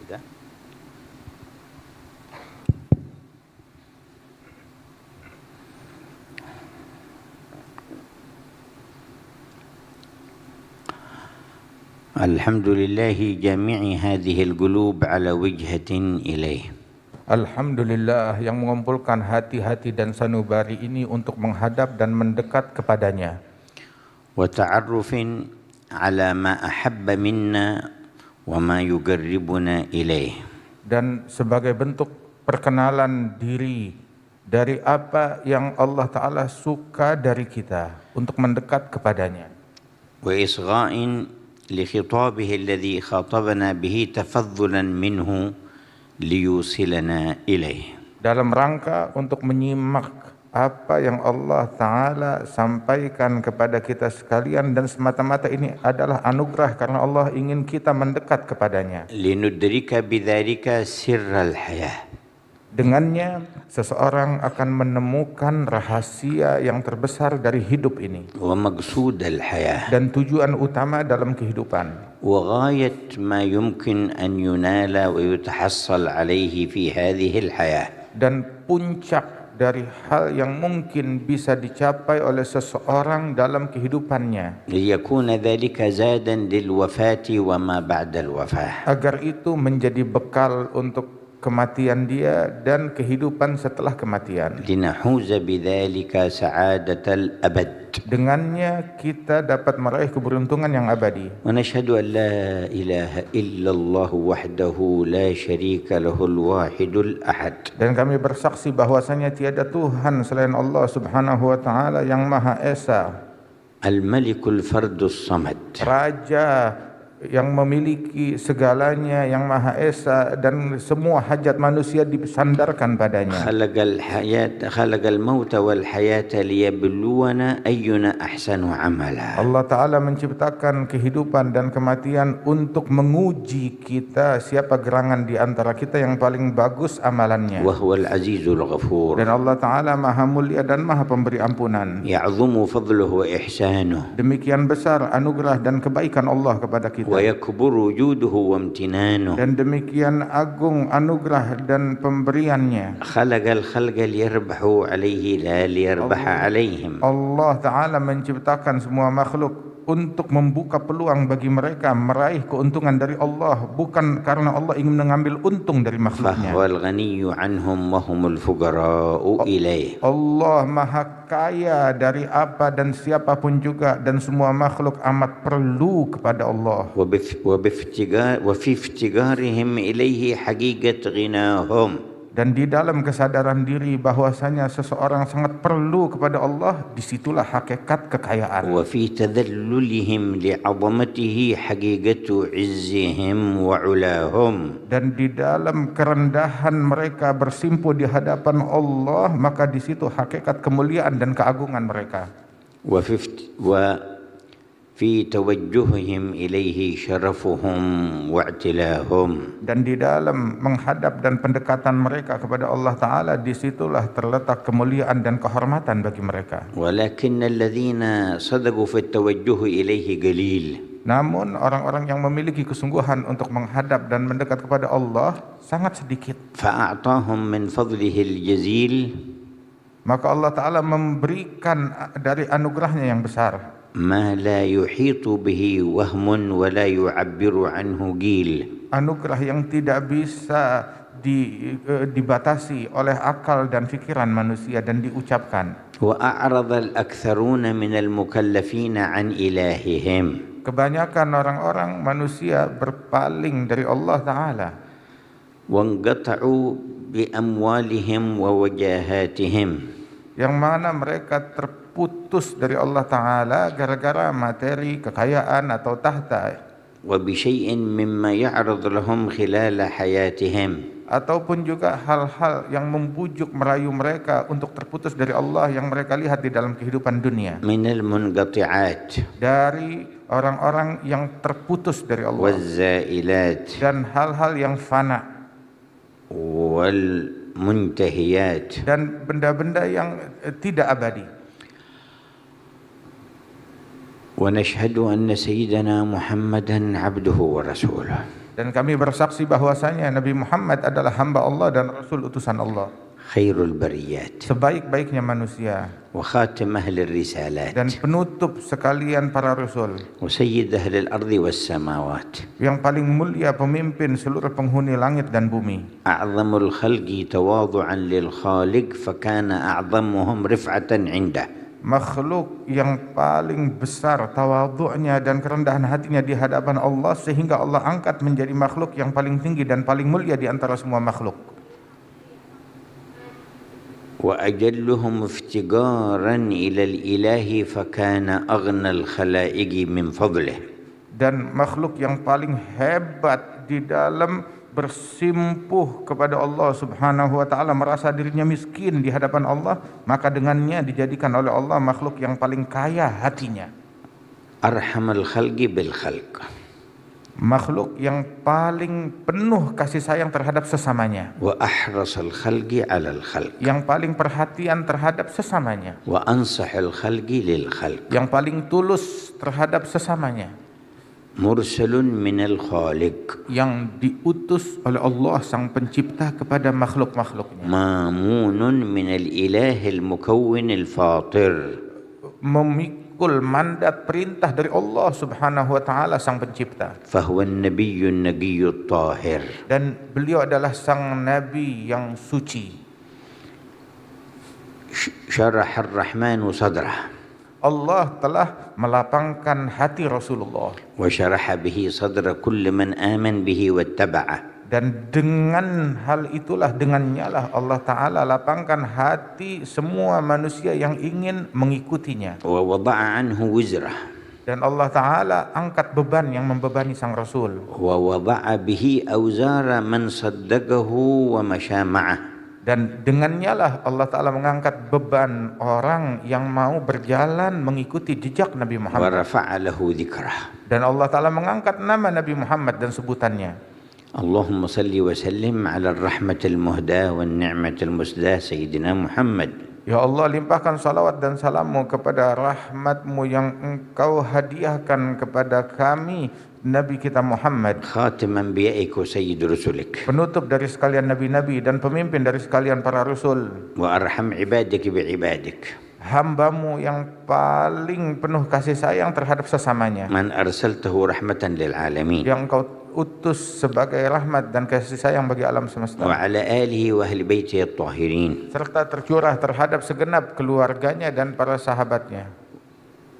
Sudah? Alhamdulillahi jami'i hadhil qulub ala wijhatin ilaih. Alhamdulillah yang mengumpulkan hati-hati dan sanubari ini untuk menghadap dan mendekat kepadanya. Wa ta'arrufin ala ma ahabba minna wa ma yuqarribuna ilaih. Dan sebagai bentuk perkenalan diri dari apa yang Allah Ta'ala suka dari kita untuk mendekat kepadanya. Wa isgha'in لخطابه الذي خاطبنا به تفضلا منه ليوصلنا إليه. Dalam rangka untuk menyimak apa yang Allah Ta'ala sampaikan kepada kita sekalian, dan semata-mata ini adalah anugerah karena Allah ingin kita mendekat kepadanya. لندرك بذلك سر الحياة. Dengannya seseorang akan menemukan rahasia yang terbesar dari hidup ini ومقصود الحياة dan tujuan utama dalam kehidupan, وغاية ما يمكن أن ينال ويتحصل عليه في هذه الحياة. dan puncak dari hal yang mungkin bisa dicapai oleh seseorang dalam kehidupannya, ليكون ذلك زادا للوفاة وما بعد الوفاة. agar itu menjadi bekal untuk kematian dia dan kehidupan setelah kematian. لنحوز بذلك سعادة الأبد. Dengannya kita dapat meraih keberuntungan yang abadi. ونشهد أن لا إله إلا الله وحده لا شريك له الواحد الأحد. Dan kami bersaksi bahwasanya tiada Tuhan selain Allah Subhanahu wa taala yang Maha Esa, الملك الفرد الصمد. Raja yang memiliki segalanya, yang Maha Esa, dan semua hajat manusia disandarkan padanya. خلق الموت والحياة ليبلونا أينا أحسن عملا. Allah Ta'ala menciptakan kehidupan dan kematian untuk menguji kita, siapa gerangan di antara kita yang paling bagus amalannya. وهو العزيز الغفور. Dan Allah Ta'ala Maha Mulia dan Maha Pemberi Ampunan. يعظم فضله وإحسانه. Demikian besar anugerah dan kebaikan Allah kepada kita. ويكبر وجوده وامتنانه. Dan demikian agung anugerah dan pemberiannya. خلق الخلق ليربحوا عليه لا ليربح عليهم. Allah Ta'ala menciptakan semua makhluk untuk membuka peluang bagi mereka meraih keuntungan dari Allah, bukan karena Allah ingin mengambil untung dari makhluknya. فهو الغني عنهم وهم الفقراء إليه. Allah Maha Kaya dari apa dan siapapun juga, dan semua makhluk amat perlu kepada Allah. وفي افتقارهم إليه حقيقة غناهم. Dan di dalam kesadaran diri bahwasanya seseorang sangat perlu kepada Allah, disitulah hakikat kekayaan. وفي تذللهم لعظمته حقيقة عزهم وعلاهم. Dan di dalam kerendahan mereka bersimpu di hadapan Allah, maka di situ hakikat kemuliaan dan keagungan mereka. وفي توجههم إليه شرفهم واعتلاهم. Dan di dalam menghadap dan pendekatan mereka kepada Allah Ta'ala, disitulah terletak kemuliaan dan kehormatan bagi mereka. ولكن الذين صدقوا في التوجه إليه قليل. Namun orang-orang yang memiliki kesungguhan untuk menghadap dan mendekat kepada Allah sangat sedikit. فأعطاهم من فضله الجزيل. Maka Allah Ta'ala memberikan dari anugerahnya yang besar ما لا يحيط به وهم ولا يعبر عنه قيل. anugerah yang tidak bisa dibatasi oleh akal dan pikiran manusia dan diucapkan. وأعرض الأكثرون من المكلفين عن إلههم. Kebanyakan orang-orang manusia berpaling dari Allah Ta'ala. وانقطعوا بأموالهم ووجاهاتهم. Yang mana mereka terputus dari Allah Ta'ala gara-gara materi, kekayaan atau tahta. وبشيء مما يعرض لهم خلال حياتهم. Ataupun juga hal-hal yang membujuk merayu mereka untuk terputus dari Allah yang mereka lihat di dalam kehidupan dunia. من المنقطعات. Dari orang-orang yang terputus dari Allah. والزائلات. Dan hal-hal yang fana. والمنتهيات. Dan benda-benda yang tidak abadi. ونشهد أن سيدنا محمدا عبده ورسوله. Dan kami bersaksi bahwasanya Nabi Muhammad adalah hamba Allah dan Rasul utusan Allah, خير البريات sebaik-baiknya manusia وخاتم أهل الرسالات dan penutup sekalian para rasul, وسيد أهل الأرض والسماوات yang paling mulia pemimpin seluruh penghuni langit dan bumi. أعظم الخلق تواضعا للخالق فكان أعظمهم رفعة عنده. Makhluk yang paling besar tawadhu'nya dan kerendahan hatinya di hadapan Allah sehingga Allah angkat menjadi makhluk yang paling tinggi dan paling mulia di antara semua makhluk. وأجلهم افتقارا إلى الإله فكان أغنى الخلائق من فضله. Dan makhluk yang paling hebat di dalam bersimpuh kepada Allah Subhanahu wa taala, merasa dirinya miskin di hadapan Allah, maka dengannya dijadikan oleh Allah makhluk yang paling kaya hatinya. أرحم الخلق بالخلق. Makhluk yang paling penuh kasih sayang terhadap sesamanya, وأحرص الخلق على الخلق. yang paling perhatian terhadap sesamanya, وأنصح الخلق للخلق. yang paling tulus terhadap sesamanya, مرسل من الخالق. yang diutus oleh Allah sang pencipta kepada makhluk-makhluknya, مامون من الإله المكون الفاطر. memikul mandat perintah dari Allah Subhanahu wa taala sang pencipta. فهو النبي النقي الطاهر. Dan beliau adalah sang nabi yang suci. شرح الرحمن صدره. Allah telah melapangkan hati Rasulullah, وشرح به صدر كل من آمن به واتبعه. dan dengan hal itulah, dengannya lah Allah Ta'ala lapangkan hati semua manusia yang ingin mengikutinya. ووضع عنه وزره. Dan Allah Ta'ala angkat beban yang membebani sang Rasul, ووضع به أوزار من صدقه ومشى معه. dan dengannya lah Allah Ta'ala mengangkat beban orang yang mau berjalan mengikuti jejak Nabi Muhammad. ورفع له ذكره. Dan Allah Ta'ala mengangkat nama Nabi Muhammad dan sebutannya. اللهم صل وسلم على الرحمة المهداة والنعمة المسداة سيدنا محمد. Ya Allah, limpahkan salawat dan salammu kepada rahmatmu yang engkau hadiahkan kepada kami, Nabi kita Muhammad, خاتم أنبيائك وسيد رسلك. penutup dari sekalian nabi-nabi dan pemimpin dari sekalian para rasul, وأرحم عبادك بعبادك. hambamu yang paling penuh kasih sayang terhadap sesamanya, من أرسلته رحمة للعالمين. yang engkau utus sebagai rahmat dan kasih sayang bagi alam semesta, وعلى آله وأهل بيته الطاهرين. serta tercurah terhadap segenap keluarganya dan para sahabatnya,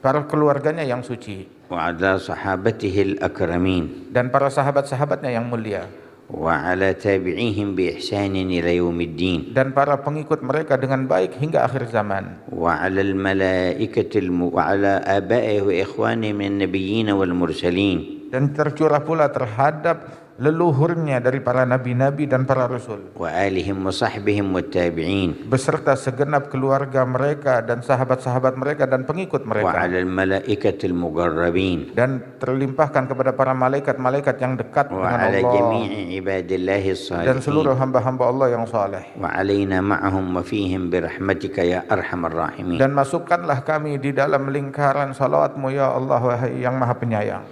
para keluarganya yang suci, وعلى صحابته الأكرمين. dan para sahabat-sahabatnya yang mulia, وعلى تابعيهم بإحسان إلى يوم الدين. dan para pengikut mereka dengan baik hingga akhir zaman, وعلى الملائكة وعلى آبائه وإخوانه من النبيين والمرسلين. dan tercurah pula terhadap leluhurnya dari para nabi-nabi dan para rasul, وآلهم وصحبهم والتابعين. beserta segenap keluarga mereka dan sahabat-sahabat mereka dan pengikut mereka, وعلى الملائكة المقربين. dan terlimpahkan kepada para malaikat-malaikat yang dekat dengan وعلى Allah, جميع عباد الله dan seluruh الصالحين. hamba-hamba Allah yang saleh. وعلينا معهم وفيهم برحمتك يا أرحم الراحمين. Dan masukkanlah kami di dalam lingkaran salawatmu ya Allah, wahai yang maha penyayang.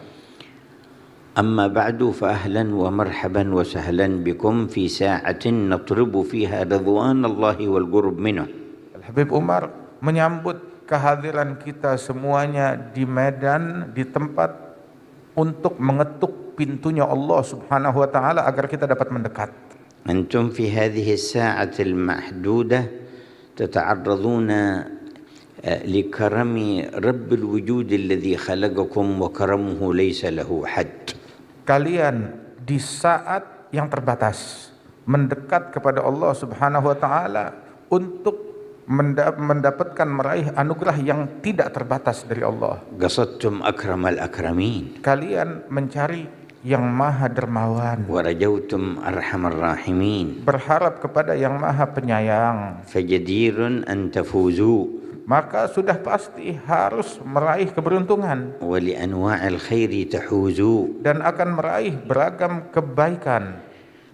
أما بعد فأهلا ومرحبا وسهلا بكم في ساعة نطلب فيها رضوان الله والقرب منه. Habib Umar menyambut kehadiran kita semuanya di Medan, di tempat untuk mengetuk pintunya Allah Subhanahu wa taala agar kita dapat mendekat. أنتم في هذه الساعة المحدودة تتعرضون لكرم رب الوجود الذي خلقكم وكرمه ليس له حد. Kalian di saat yang terbatas mendekat kepada Allah Subhanahu wa taala untuk mendapatkan meraih anugerah yang tidak terbatas dari Allah. قصدتم أكرم الأكرمين. Kalian mencari yang maha dermawan, ورجوتم أرحم الراحمين. berharap kepada yang maha penyayang, فجدير أن تفوزوا. maka sudah pasti harus meraih keberuntungan ولأنواع الخير تحوزوا. dan akan meraih beragam kebaikan.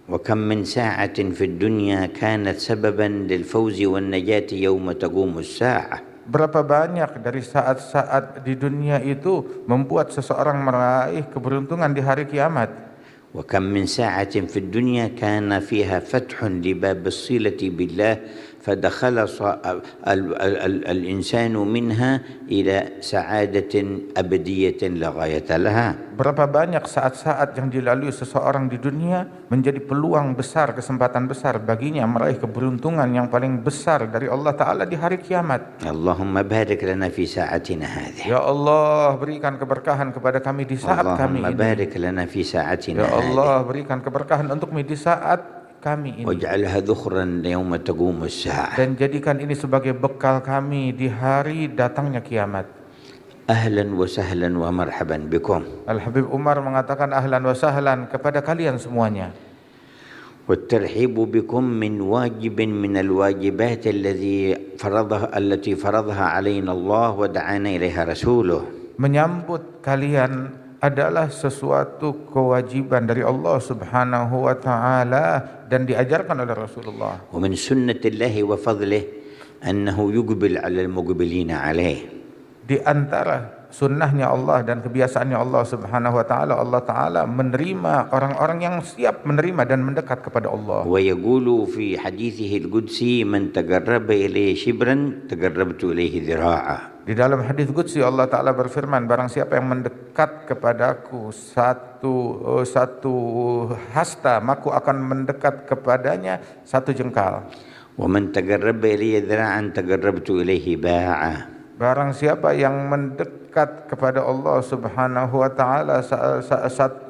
وكم من ساعة في الدنيا كانت سببا للفوز والنجاة يوم تقوم الساعة. Berapa banyak dari saat-saat di dunia itu membuat seseorang meraih keberuntungan di hari kiamat. وكم من ساعة في الدنيا كان فيها فتح لباب الصلة بالله فدخل الإنسان منها إلى سعادة أبدية لا غاية لها. Berapa banyak saat-saat yang dilalui seseorang di dunia menjadi peluang besar, kesempatan besar baginya meraih keberuntungan yang paling besar dari Allah Ta'ala di hari kiamat. Allahumma barik lana fi sa'atina hadhihi. Ya Allah, berikan keberkahan kepada kami di saat kami Allahumma ini. barik lana fi sa'atina Ya hadhihi. Allah, berikan keberkahan untuk kami di saat kami ini. Waj'alha dhukhran yawma taqumu as-sa'ah. Dan jadikan ini sebagai bekal kami di hari datangnya kiamat. Ahlan wa sahlan wa marhaban bikum. Al-Habib Umar mengatakan ahlan wa sahlan kepada kalian semuanya. والترحيب بكم من واجب من الواجبات التي فرضها علينا الله ودعانا إليها رسوله. Menyambut kalian adalah sesuatu kewajiban dari Allah Subhanahu wa taala dan diajarkan oleh Rasulullah. ومن سنة الله وفضله أنه يقبل على المقبلين عليه. Di antara sunnahnya Allah dan kebiasaannya Allah Subhanahu wa taala, Allah taala menerima orang-orang yang siap menerima dan mendekat kepada Allah. ويقول في حديثه القدسي من تقرب إليه شبرا تقربت إليه ذراعا. Di dalam hadis qudsi Allah taala berfirman, barang siapa yang mendekat kepadaku satu hasta, maka akan mendekat kepadanya satu jengkal. ومن تقرب إليه ذراعا تقربت إليه باعا. Barang siapa yang mendekat kepada Allah Subhanahu wa taala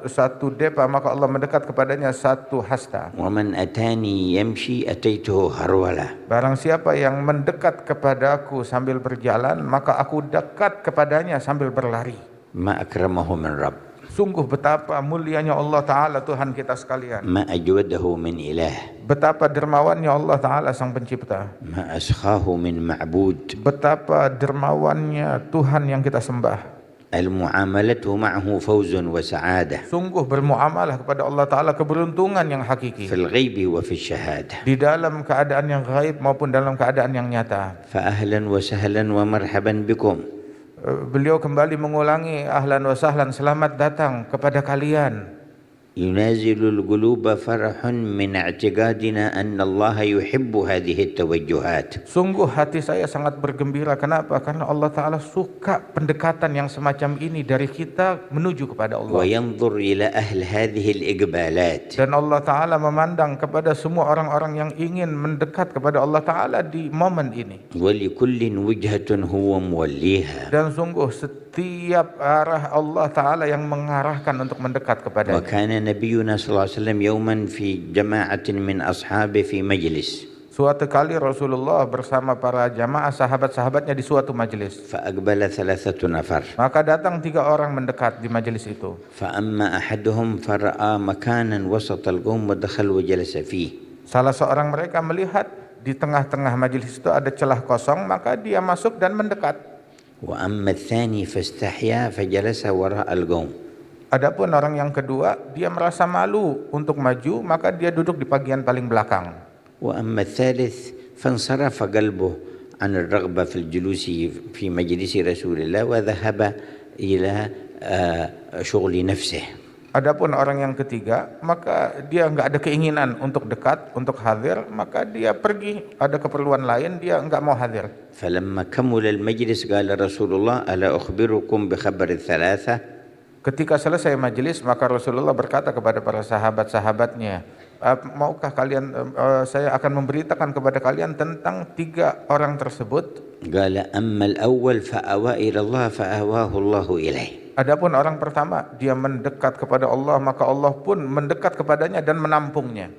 satu depa, maka Allah mendekat kepadanya satu hasta. ومن أتاني يمشي أتيته هرولة. Barang siapa yang mendekat kepadaku sambil berjalan, maka aku dekat kepadanya sambil berlari. ما أكرمه من رب. Sungguh betapa mulianya Allah Ta'ala Tuhan kita sekalian. Ma ajwadahu min ilah. Betapa dermawannya Allah Ta'ala Sang Pencipta. Ma askhahu min ma'bud. Betapa dermawannya Tuhan yang kita sembah. Al-mu'amalatu ma'ahu fawzun wa sa'adah. Sungguh bermuamalah kepada Allah Ta'ala keberuntungan yang hakiki. Fil ghaibi wa fil syahadah. Di dalam keadaan yang gaib maupun dalam keadaan yang nyata. Fa ahlan wa sahlan wa marhaban bikum. Beliau kembali mengulangi ahlan wa sahlan, selamat datang kepada kalian. Yunazilul quluba farahun min i'tiqadina anna Allah yuhibbu hadhihi at-tawajjuhat. Sungguh hati saya sangat bergembira. Kenapa? Karena Allah Ta'ala suka pendekatan yang semacam ini dari kita menuju kepada Allah. Wa yanzur ila ahli hadhihi al-iqbalat. Dan Allah Ta'ala memandang kepada semua orang-orang yang ingin mendekat kepada Allah Ta'ala di momen ini. Wa likullin wijhatun huwa muwalliha. Dan sungguh setiap arah Allah Ta'ala yang mengarahkan untuk mendekat kepadanya. Wa kana nabiyuna sallallahu alaihi wasallam yawman fi jama'atin min ashabi fi majlis. Suatu kali Rasulullah bersama para jamaah sahabat-sahabatnya di suatu majlis. Fa aqbala thalathatu nafar. Maka datang 3 orang mendekat di majlis itu. Fa amma ahaduhum fara'a makanan wasat al-qawm wa dakhal wa jalasa fihi. Salah seorang mereka melihat di tengah-tengah majlis itu ada celah kosong, maka dia masuk dan mendekat. Wa amma ats-tsani fastahya fajalasa wara al-qawm. Adapun orang yang kedua, dia merasa malu untuk maju, maka dia duduk di bagian paling belakang. Wa amma ats-tsalits fansarafa qalbuhu 'an ar-raghba fil julusi fi majlisi Rasulillah wa dhahaba ila syughli nafsihi. Adapun orang yang ketiga, maka dia enggak ada keinginan untuk dekat, untuk hadir, maka dia pergi, ada keperluan lain, dia enggak mau hadir. Falamma kamula al-majlis qala Rasulullah ala ukhbirukum bi khabar ats-tsalatsa. Ketika selesai majelis, maka Rasulullah berkata kepada para sahabat-sahabatnya, maukah kalian, saya akan memberitakan kepada kalian tentang 3 orang tersebut. Qala ammal awwal fa'awa ila Allah fa'awahu Allahu ilaih. Adapun orang pertama, dia mendekat kepada Allah, maka Allah pun mendekat kepadanya dan menampungnya.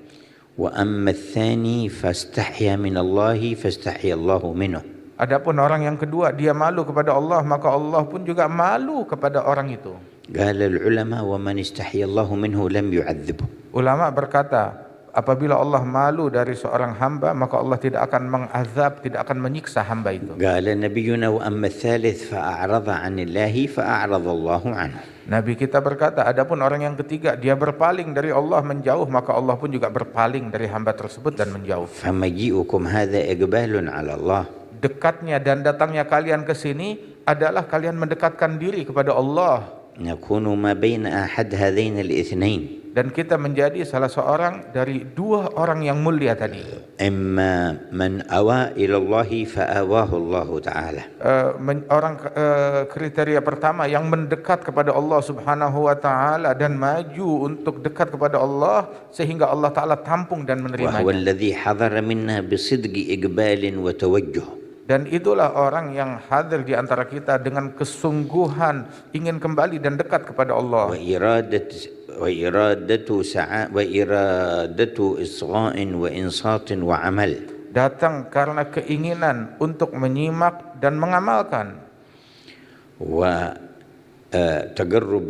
Wa amma ats-tsani fastahya min Allah fastahya Allahu minhu. Adapun orang yang kedua, dia malu kepada Allah, maka Allah pun juga malu kepada orang itu. Qala al-ulama wa man istahya Allahu minhu lam yu'adzibhu. Ulama berkata, apabila Allah malu dari seorang hamba, maka Allah tidak akan mengazab, tidak akan menyiksa hamba itu. Qala nabiyuna wa amma ats-tsalits fa'arada 'anillahi fa'arada Allahu 'anhu. Nabi kita berkata, adapun orang yang ketiga, dia berpaling dari Allah menjauh, maka Allah pun juga berpaling dari hamba tersebut dan menjauh. Famaji'ukum hadza iqbalun 'ala Allah. Dekatnya dan datangnya kalian ke sini adalah kalian mendekatkan diri kepada Allah. Nakunu ma baina ahad hadain al-itsnain. dan kita menjadi salah seorang dari dua orang yang mulia tadi. إما من أوى إلى الله فآواه الله تعالى. Kriteria pertama yang mendekat kepada Allah Subhanahu wa taala dan maju untuk dekat kepada Allah sehingga Allah taala tampung dan menerimanya. وهو الذي حضر منا بصدق إقبال وتوجه. Dan itulah orang yang hadir di antara kita dengan kesungguhan ingin kembali dan dekat kepada Allah. وإرادة إصغاء وإنصات وعمل. Datang karena keinginan untuk menyimak dan mengamalkan. وتقرب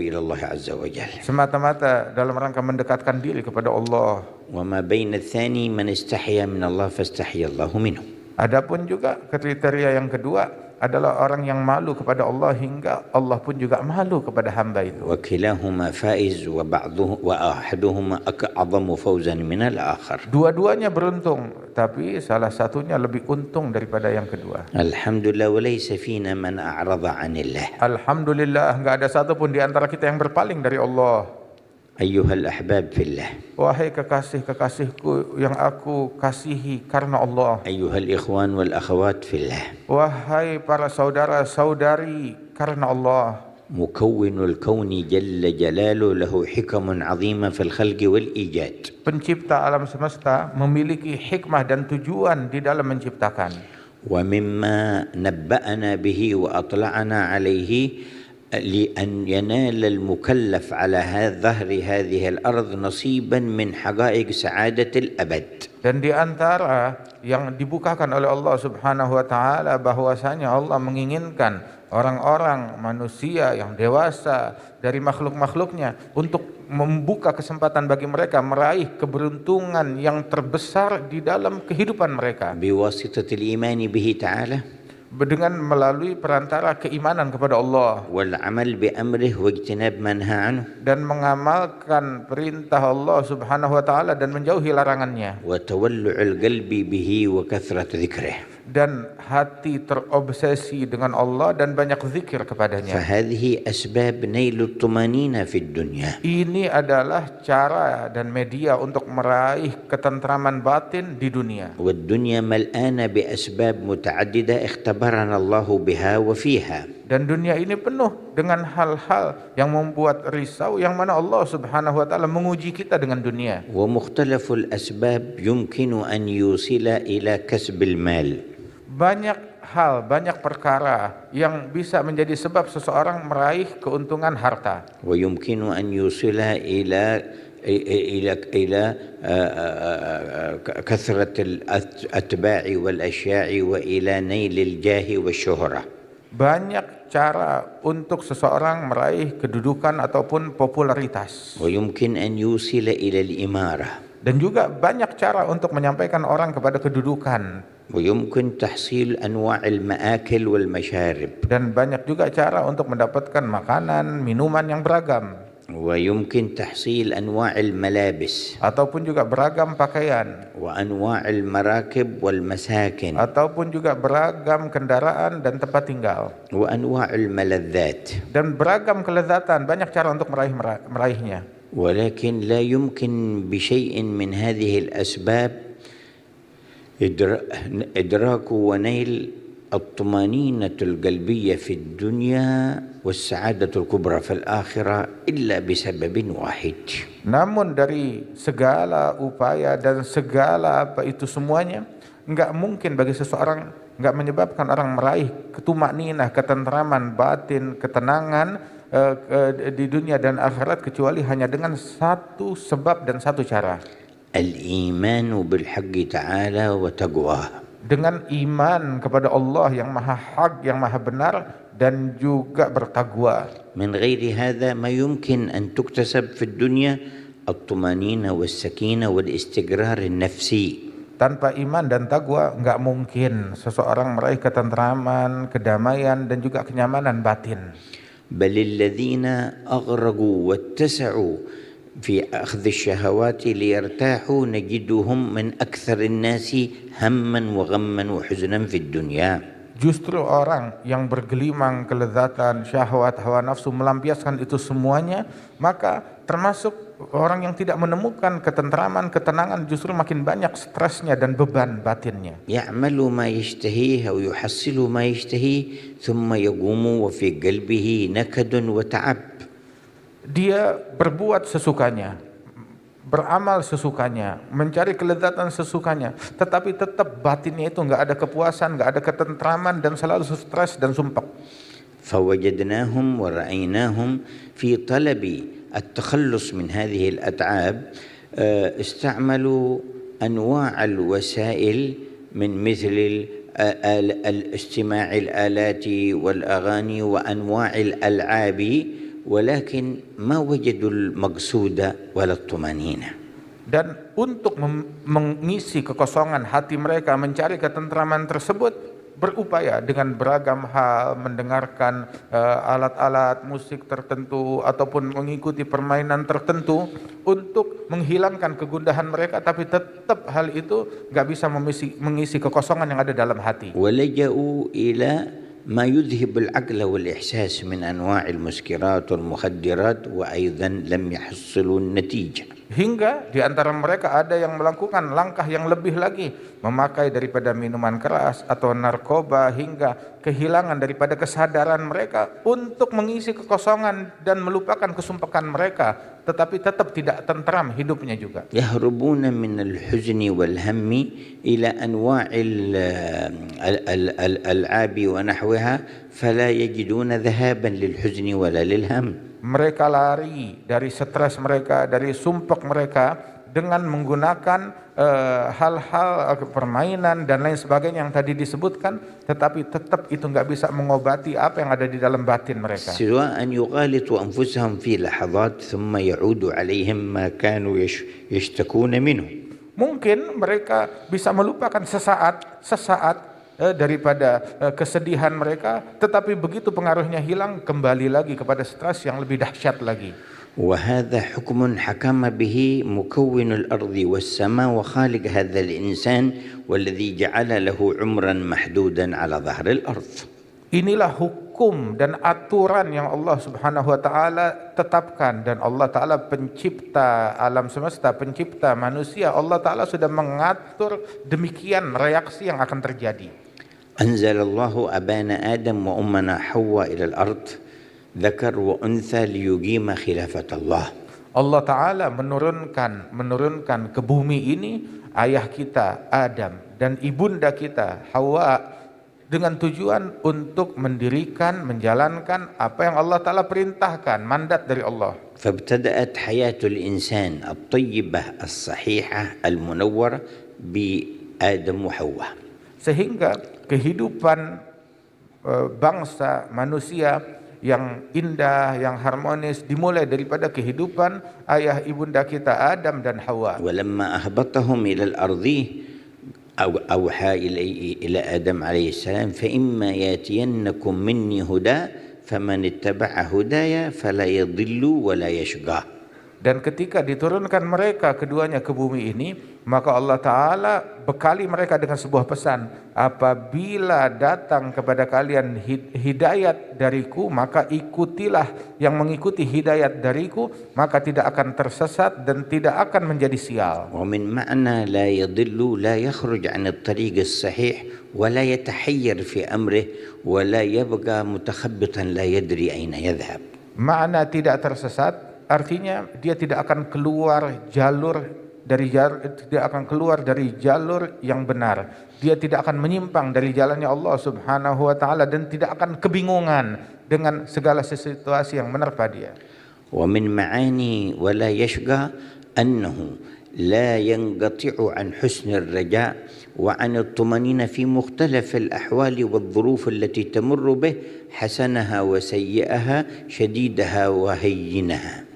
إلى الله عز وجل. Semata-mata dalam rangka mendekatkan diri kepada Allah. وما بين الثاني من استحيا من الله فاستحيا الله منه. Adapun juga kriteria yang kedua adalah orang yang malu kepada Allah hingga Allah pun juga malu kepada hamba itu. وكلاهما فائز وأحدهما أعظم فوزا من الآخر. Dua-duanya beruntung, tapi salah satunya lebih untung daripada yang kedua. الحمد لله وليس فينا من أعرض عن الله. Alhamdulillah, enggak ada satu pun di antara kita yang berpaling dari Allah. أيها الأحباب في الله. Wahai kekasih-kekasihku yang aku kasihi karena Allah. أيها الإخوان والأخوات في الله. Wahai para saudara-saudari karena Allah. مكون الكون جل جلاله له حكم عظيمة في الخلق والإيجاد. Pencipta alam semesta memiliki hikmah dan tujuan di dalam menciptakan. ومما نبأنا به وأطلعنا عليه لأن ينال المكلف على ظهر هذه الأرض نصيبا من حقائق سعادة الأبد. Dan di antara yang dibukakan oleh Allah Subhanahu wa taala bahwasanya Allah menginginkan orang-orang manusia yang dewasa dari makhluk-makhluknya untuk membuka kesempatan bagi mereka meraih keberuntungan yang terbesar di dalam kehidupan mereka. بواسطة الإيمان به تعالى. Dengan melalui perantara keimanan kepada Allah والعمل بأمره واجتناب ما نهى عنه. dan mengamalkan perintah Allah Subhanahu wa taala dan menjauhi larangannya. وتولع القلب به وكثرة ذكره. Dan hati terobsesi dengan Allah dan banyak zikir kepadanya. فهذه أسباب نيل الطمأنينة في الدنيا. Ini adalah cara dan media untuk meraih ketentraman batin di dunia. والدنيا ملآنة بأسباب متعددة اختبرنا الله بها وفيها. Dan dunia ini penuh dengan hal-hal yang membuat risau yang mana Allah Subhanahu wa taala menguji kita dengan dunia. ومختلف الأسباب يمكن أن يوصل إلى كسب المال. Banyak hal, banyak perkara yang bisa menjadi sebab seseorang meraih keuntungan harta. ويمكن أن يوصل إلى كثرة الأتباع والأشياء وإلى نيل الجاه والشهرة. Banyak cara untuk seseorang meraih kedudukan ataupun popularitas. ويمكن أن يوصل إلى الإمارة. Dan juga banyak cara untuk menyampaikan orang kepada kedudukan. ويمكن تحصيل أنواع المآكل والمشارب. Dan banyak juga cara untuk mendapatkan makanan, minuman yang beragam. ويمكن تحصيل أنواع الملابس. Ataupun juga beragam pakaian. وأنواع المراكب والمساكن. Ataupun juga beragam kendaraan dan tempat tinggal. وأنواع الملذات. Dan beragam kelezatan, banyak cara untuk meraihnya. ولكن لا يمكن بشيء من هذه الأسباب إدراك ونيل الطمأنينة القلبية في الدنيا والسعادة الكبرى في الآخرة إلا بسبب واحد. Namun dari segala upaya dan segala apa itu semuanya, enggak mungkin bagi seseorang, enggak menyebabkan orang meraih ketumakninah, ketentraman batin, ketenangan di dunia dan akhirat kecuali hanya dengan satu sebab dan satu cara. Al-iman bil-haqq ta'ala wa taqwah. Dengan iman kepada Allah yang maha hak, yang maha benar dan juga bertakwa. Min ghairi hadha ma yumkin an tuktasab fi dunya at-tumanina was-sakina wal-istiqrar an-nafsi. Tanpa iman dan takwa enggak mungkin seseorang meraih ketentraman, kedamaian dan juga kenyamanan batin. بل الذين أغرقوا واتسعوا في أخذ الشهوات ليرتاحوا نجدهم من أكثر الناس هما وغما وحزنا في الدنيا. Justru orang yang bergelimang kelezatan, syahwat, hawa nafsu melampiaskan itu semuanya, maka termasuk Orang yang tidak menemukan ketentraman, ketenangan justru makin banyak stresnya dan beban batinnya. يعمل ما يشتهيه أو يحصل ما يشتهيه ثم يقوم وفي قلبه نكد وتعب. Dia berbuat sesukanya, beramal sesukanya, mencari kelezatan sesukanya, tetapi tetap batinnya itu nggak ada kepuasan, nggak ada ketentraman, dan selalu stres dan sumpek. فوجدناهم ورأيناهم في طلب التخلص من هذه الأتعاب استعملوا أنواع الوسائل من مثل الاستماع الآلات والأغاني وأنواع الألعاب ولكن ما وجدوا المقصود ولا الطمأنينة. Dan untuk mengisi kekosongan hati mereka, mencari ketentraman tersebut, berupaya dengan beragam hal, mendengarkan alat-alat musik tertentu ataupun mengikuti permainan tertentu untuk menghilangkan kegundahan mereka, tapi tetap hal itu nggak bisa mengisi kekosongan yang ada dalam hati. ولجأوا إلى ما يذهب العقل والإحساس من أنواع المسكرات والمخدرات وأيضا لم يحصلوا النتيجة. Hingga di antara mereka ada yang melakukan langkah yang lebih lagi, memakai daripada minuman keras atau narkoba, hingga kehilangan daripada kesadaran mereka untuk mengisi kekosongan dan melupakan kesumpekan mereka, tetapi tetap tidak tentram hidupnya juga. يهربون من الحزن والهم إلى أنواع الألعاب ونحوها فلا يجدون ذهابا للحزن ولا للهم. Mereka lari dari stres mereka, dari sumpek mereka dengan menggunakan hal-hal permainan dan lain sebagainya yang tadi disebutkan, tetapi tetap itu nggak bisa mengobati apa yang ada di dalam batin mereka. سواء يغالطوا أنفسهم في لحظات ثم يعود عليهم ما كانوا يشتكون منه. Mungkin mereka bisa melupakan sesaat daripada kesedihan mereka, tetapi begitu pengaruhnya hilang, kembali lagi kepada stres yang lebih dahsyat lagi. وهذا حكم حكم به مكون الأرض والسماء وخالق هذا الإنسان والذي جعل له عمرا محدودا على ظهر الأرض. Inilah hukum dan aturan yang Allah Subhanahu wa taala tetapkan, dan Allah taala pencipta alam semesta, pencipta manusia. Allah taala sudah mengatur demikian reaksi yang akan terjadi. أنزل الله أبانا آدم وأمنا حواء إلى الأرض ذكر وأنثى ليقيم خلافة الله. Allah taala menurunkan ke bumi ini ayah kita Adam dan ibunda kita Hawa dengan tujuan untuk mendirikan, menjalankan apa yang Allah taala perintahkan, mandat dari Allah. فابتدأت حياة الإنسان الطيبة الصحيحة المنورة بآدم وحواء. Sehingga kehidupan bangsa manusia yang indah, yang harmonis dimulai daripada kehidupan ayah ibunda kita Adam dan Hawa. ولما أهبطهم إلى الأرض أوحى إلى آدم عليه السلام فإما يأتينكم مني هدى فمن اتبع هدايا فلا يضل ولا يشقى. Dan ketika diturunkan mereka keduanya ke bumi ini, maka Allah Ta'ala bekali mereka dengan sebuah pesan. Apabila datang kepada kalian hidayat dariku, maka ikutilah yang mengikuti hidayat dariku, maka tidak akan tersesat dan tidak akan menjadi sial. ومن معنى لا يضل لا يخرج عن الطريق الصحيح ولا يتحير في أمره ولا يبقى متخبطا لا يدري أين يذهب. Makna tidak tersesat artinya dia tidak akan keluar dari jalur yang benar. Dia tidak akan menyimpang dari jalannya Allah Subhanahu wa taala dan tidak akan kebingungan dengan segala situasi yang menerpa dia. ومن معاني ولا يشقى أنه لا ينقطع عن حسن الرجاء وعن الطمأنينة في مختلف الأحوال والظروف التي تمر به حسنها وسيئها شديدها وهينها.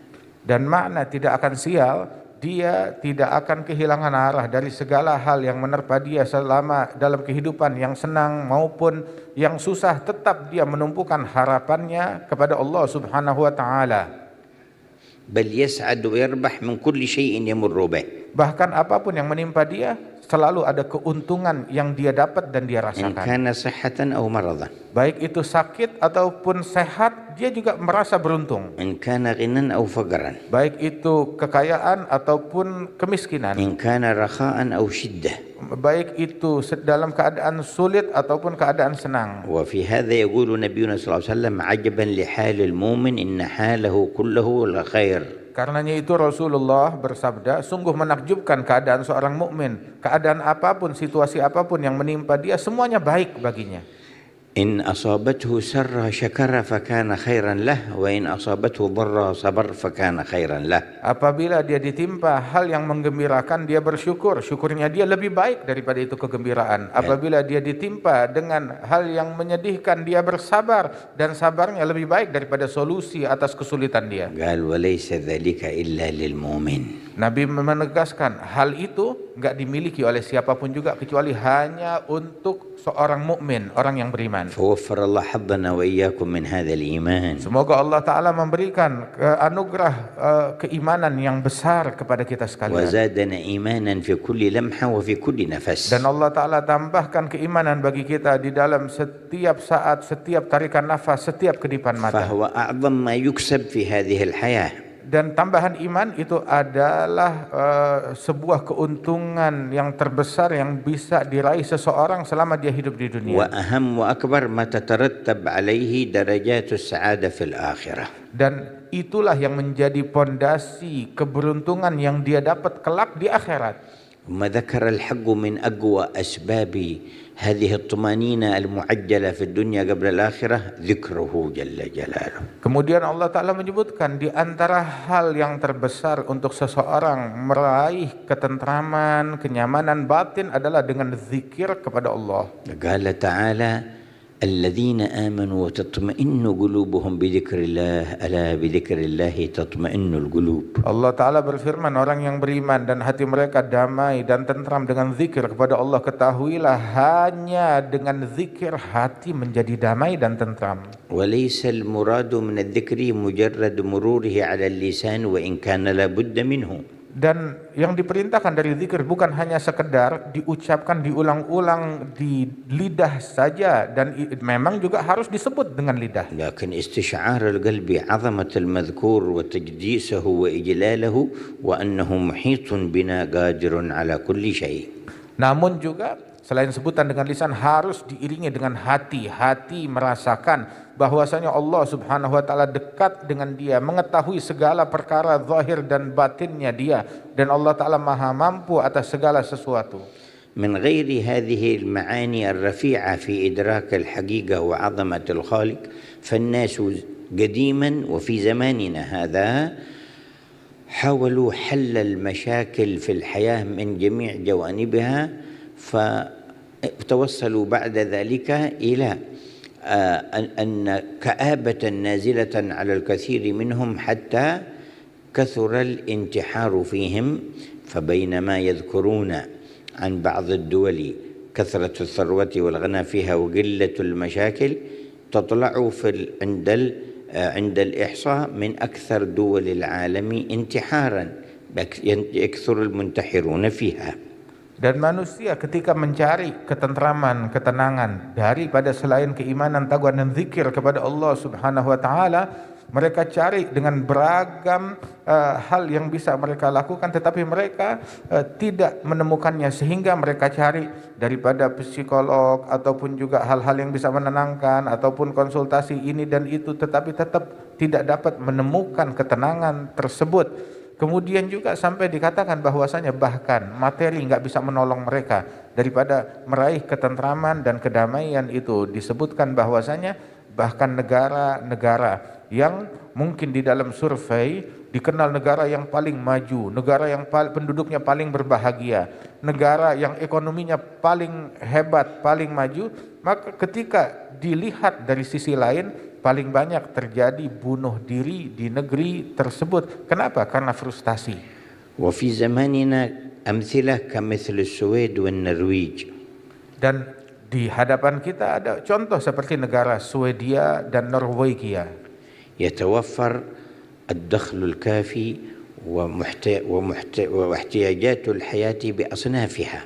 Dan makna tidak akan sial, dia tidak akan kehilangan arah dari segala hal yang menerpa dia selama dalam kehidupan yang senang maupun yang susah. Tetap dia menumpukan harapannya kepada Allah Subhanahu wa taala. بل يسعد ويربح من كل شيء يمر به. Bahkan apapun yang menimpa dia, selalu ada keuntungan yang dia dapat dan dia إن rasakan. كان صحة أو مرضا Baik itu sakit ataupun sehat, dia juga merasa beruntung. إن كان غنى أو فقرا Baik itu kekayaan ataupun kemiskinan. إن كان رخاء أو شدة. Baik itu dalam keadaan sulit ataupun keadaan senang. وفي هذا يقول نبينا صلى الله عليه وسلم عجبا لحال المؤمن إن حاله كله الخير. Karenanya itu Rasulullah bersabda, sungguh menakjubkan keadaan seorang mukmin. Keadaan apapun, situasi apapun yang menimpa dia, semuanya baik baginya. إن أصابته سر شكر فكان خيرا له وإن أصابته ضر صبر فكان خيرا له. Apabila dia ditimpa hal yang menggembirakan, dia bersyukur. Syukurnya dia lebih baik daripada itu kegembiraan. Apabila dia ditimpa dengan hal yang menyedihkan, dia bersabar. Dan sabarnya lebih baik daripada solusi atas kesulitan dia. قال وليس ذلك إلا للمؤمن. Nabi menegaskan hal itu enggak dimiliki oleh siapapun juga kecuali hanya untuk seorang mukmin, orang yang beriman. فوفر الله حظنا وإياكم من هذا الإيمان. Semoga Allah Ta'ala memberikan anugerah keimanan yang besar kepada kita sekalian. وزادنا إيمانا في كل لمحة وفي كل نفس. Dan Allah Ta'ala tambahkan keimanan bagi kita di dalam setiap saat, setiap tarikan nafas, setiap kedipan mata. فهو أعظم ما يكسب في هذه الحياة. Dan tambahan iman itu adalah sebuah keuntungan yang terbesar yang bisa diraih seseorang selama dia hidup di dunia. وأهم وأكبر ما تترتب عليه درجات السعادة في الآخرة. Dan itulah yang menjadi pondasi keberuntungan yang dia dapat kelak di akhirat. ثم ذكر الحق من أقوى أسباب هذه الطمأنينة المعجلة في الدنيا قبل الآخرة ذكره جل جلاله. Kemudian Allah Ta'ala menyebutkan di antara hal yang terbesar untuk seseorang meraih ketentraman, kenyamanan batin adalah dengan zikir kepada Allah. قال تعالى الذين آمنوا وتطمئن قلوبهم بذكر الله ألا بذكر الله تطمئن القلوب. Allah Ta'ala berfirman, orang yang beriman dan hati mereka damai dan tentram dengan zikir kepada Allah, ketahuilah hanya dengan zikir hati menjadi damai dan tentram. وليس المراد من الذكر مجرد مروره على اللسان وإن كان لابد منه. Dan yang diperintahkan dari zikir bukan hanya sekedar diucapkan diulang-ulang di lidah saja, dan memang juga harus disebut dengan lidah. لكن استشعار القلب عظمة المذكور وتجديسه وإجلاله وأنه محيط بنا قادر على كل شيء. Namun juga selain sebutan dengan lisan harus diiringi dengan hati. Hati merasakan bahwasanya Allah Subhanahu wa Ta'ala dekat dengan dia, mengetahui segala perkara zahir dan batinnya dia, dan Allah Ta'ala maha mampu atas segala sesuatu. من غير هذه المعاني الرفيعة في إدراك الحقيقة وعظمة الخالق فالناس قديما وفي زماننا هذا حاولوا حل المشاكل في الحياة من جميع جوانبها فتوصلوا بعد ذلك إلى أن كآبة نازلة على الكثير منهم حتى كثر الانتحار فيهم. فبينما يذكرون عن بعض الدول كثرة الثروة والغنى فيها وقلة المشاكل تطلع عند الإحصاء من أكثر دول العالم انتحارا يكثر المنتحرون فيها. Dan manusia ketika mencari ketentraman, ketenangan daripada selain keimanan, takwa dan zikir kepada Allah Subhanahu wa Ta'ala, mereka cari dengan beragam hal yang bisa mereka lakukan, tetapi mereka tidak menemukannya, sehingga mereka cari daripada psikolog ataupun juga hal-hal yang bisa menenangkan ataupun konsultasi ini dan itu, tetapi tetap tidak dapat menemukan ketenangan tersebut. Kemudian juga sampai dikatakan bahwasanya bahkan materi enggak bisa menolong mereka daripada meraih ketentraman dan kedamaian itu. Disebutkan bahwasanya bahkan negara-negara yang mungkin di dalam survei dikenal negara yang paling maju, negara yang penduduknya paling berbahagia, negara yang ekonominya paling hebat, paling maju, maka ketika dilihat dari sisi lain paling banyak terjadi bunuh diri di negeri tersebut. Kenapa? Karena frustasi. وفي زماننا أمثلة كمثل السويد والنرويج. Dan di hadapan kita ada contoh seperti negara Swedia dan Norwegia. يتوفر الدخل الكافي واحتياجات الحياة بأصنافها.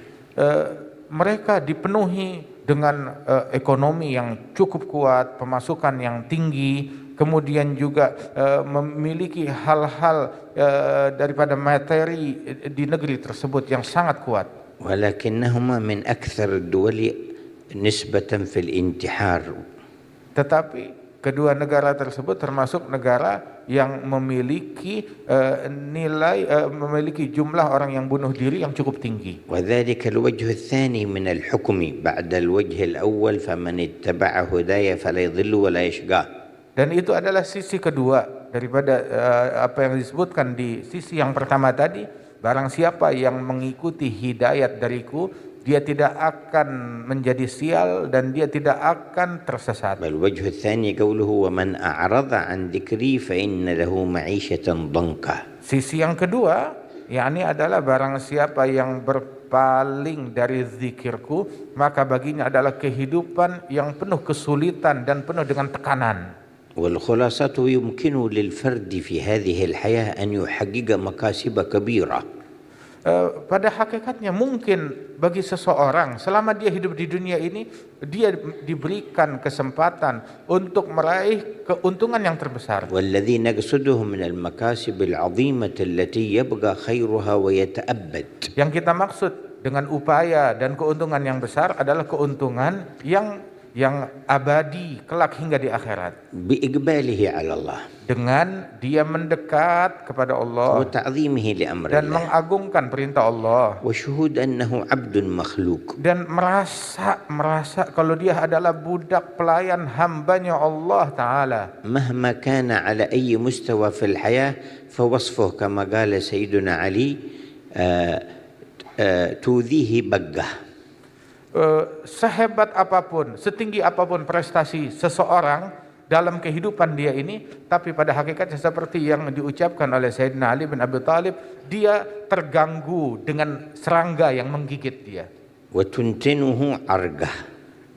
Mereka dipenuhi dengan ekonomi yang cukup kuat, pemasukan yang tinggi, kemudian juga memiliki hal-hal daripada materi di negeri tersebut yang sangat kuat. ولكنهما من أكثر الدول نسبة في الانتحار. Tetapi kedua negara tersebut termasuk negara yang memiliki memiliki jumlah orang yang bunuh diri yang cukup tinggi. وذلك الوجه الثاني من الحكم بعد الوجه الأول فمن اتبع هداي فلا يضل ولا يشقى. Dan itu adalah sisi kedua daripada apa yang disebutkan di sisi yang pertama tadi. Barang siapa yang mengikuti hidayat dariku, dia tidak akan menjadi sial dan dia tidak akan tersesat. الوجه الثاني قوله ومن أعرض عن ذكري فإن له معيشة ضنكا. Sisi yang kedua, yakni adalah barang siapa yang berpaling dari zikirku, maka baginya adalah kehidupan yang penuh kesulitan dan penuh dengan tekanan. والخلاصة يمكن للفرد في هذه الحياة أن يحقق مكاسب كبيرة. Pada hakikatnya mungkin bagi seseorang selama dia hidup di dunia ini, dia diberikan kesempatan untuk meraih keuntungan yang terbesar. والذي نقصده من المكاسب العظيمة التي يبقى خيرها ويتأبد. Yang kita maksud dengan upaya dan keuntungan yang besar adalah keuntungan yang abadi kelak hingga di akhirat. بإقباله على الله. Dengan dia mendekat kepada Allah وتعظيمه لأمر dan الله. mengagungkan perintah Allah. وشهود أنه عبد مخلوق. Dan merasa kalau dia adalah budak pelayan hambanya Allah Ta'ala. مهما كان على أي مستوى في الحياة فوصفه كما قال سيدنا علي تؤذيه بقة. Sehebat apapun, setinggi apapun prestasi seseorang dalam kehidupan dia ini, tapi pada hakikatnya seperti yang diucapkan oleh Sayyidina Ali bin Abi Thalib, dia terganggu dengan serangga yang menggigit dia. وتنتنه عرقه.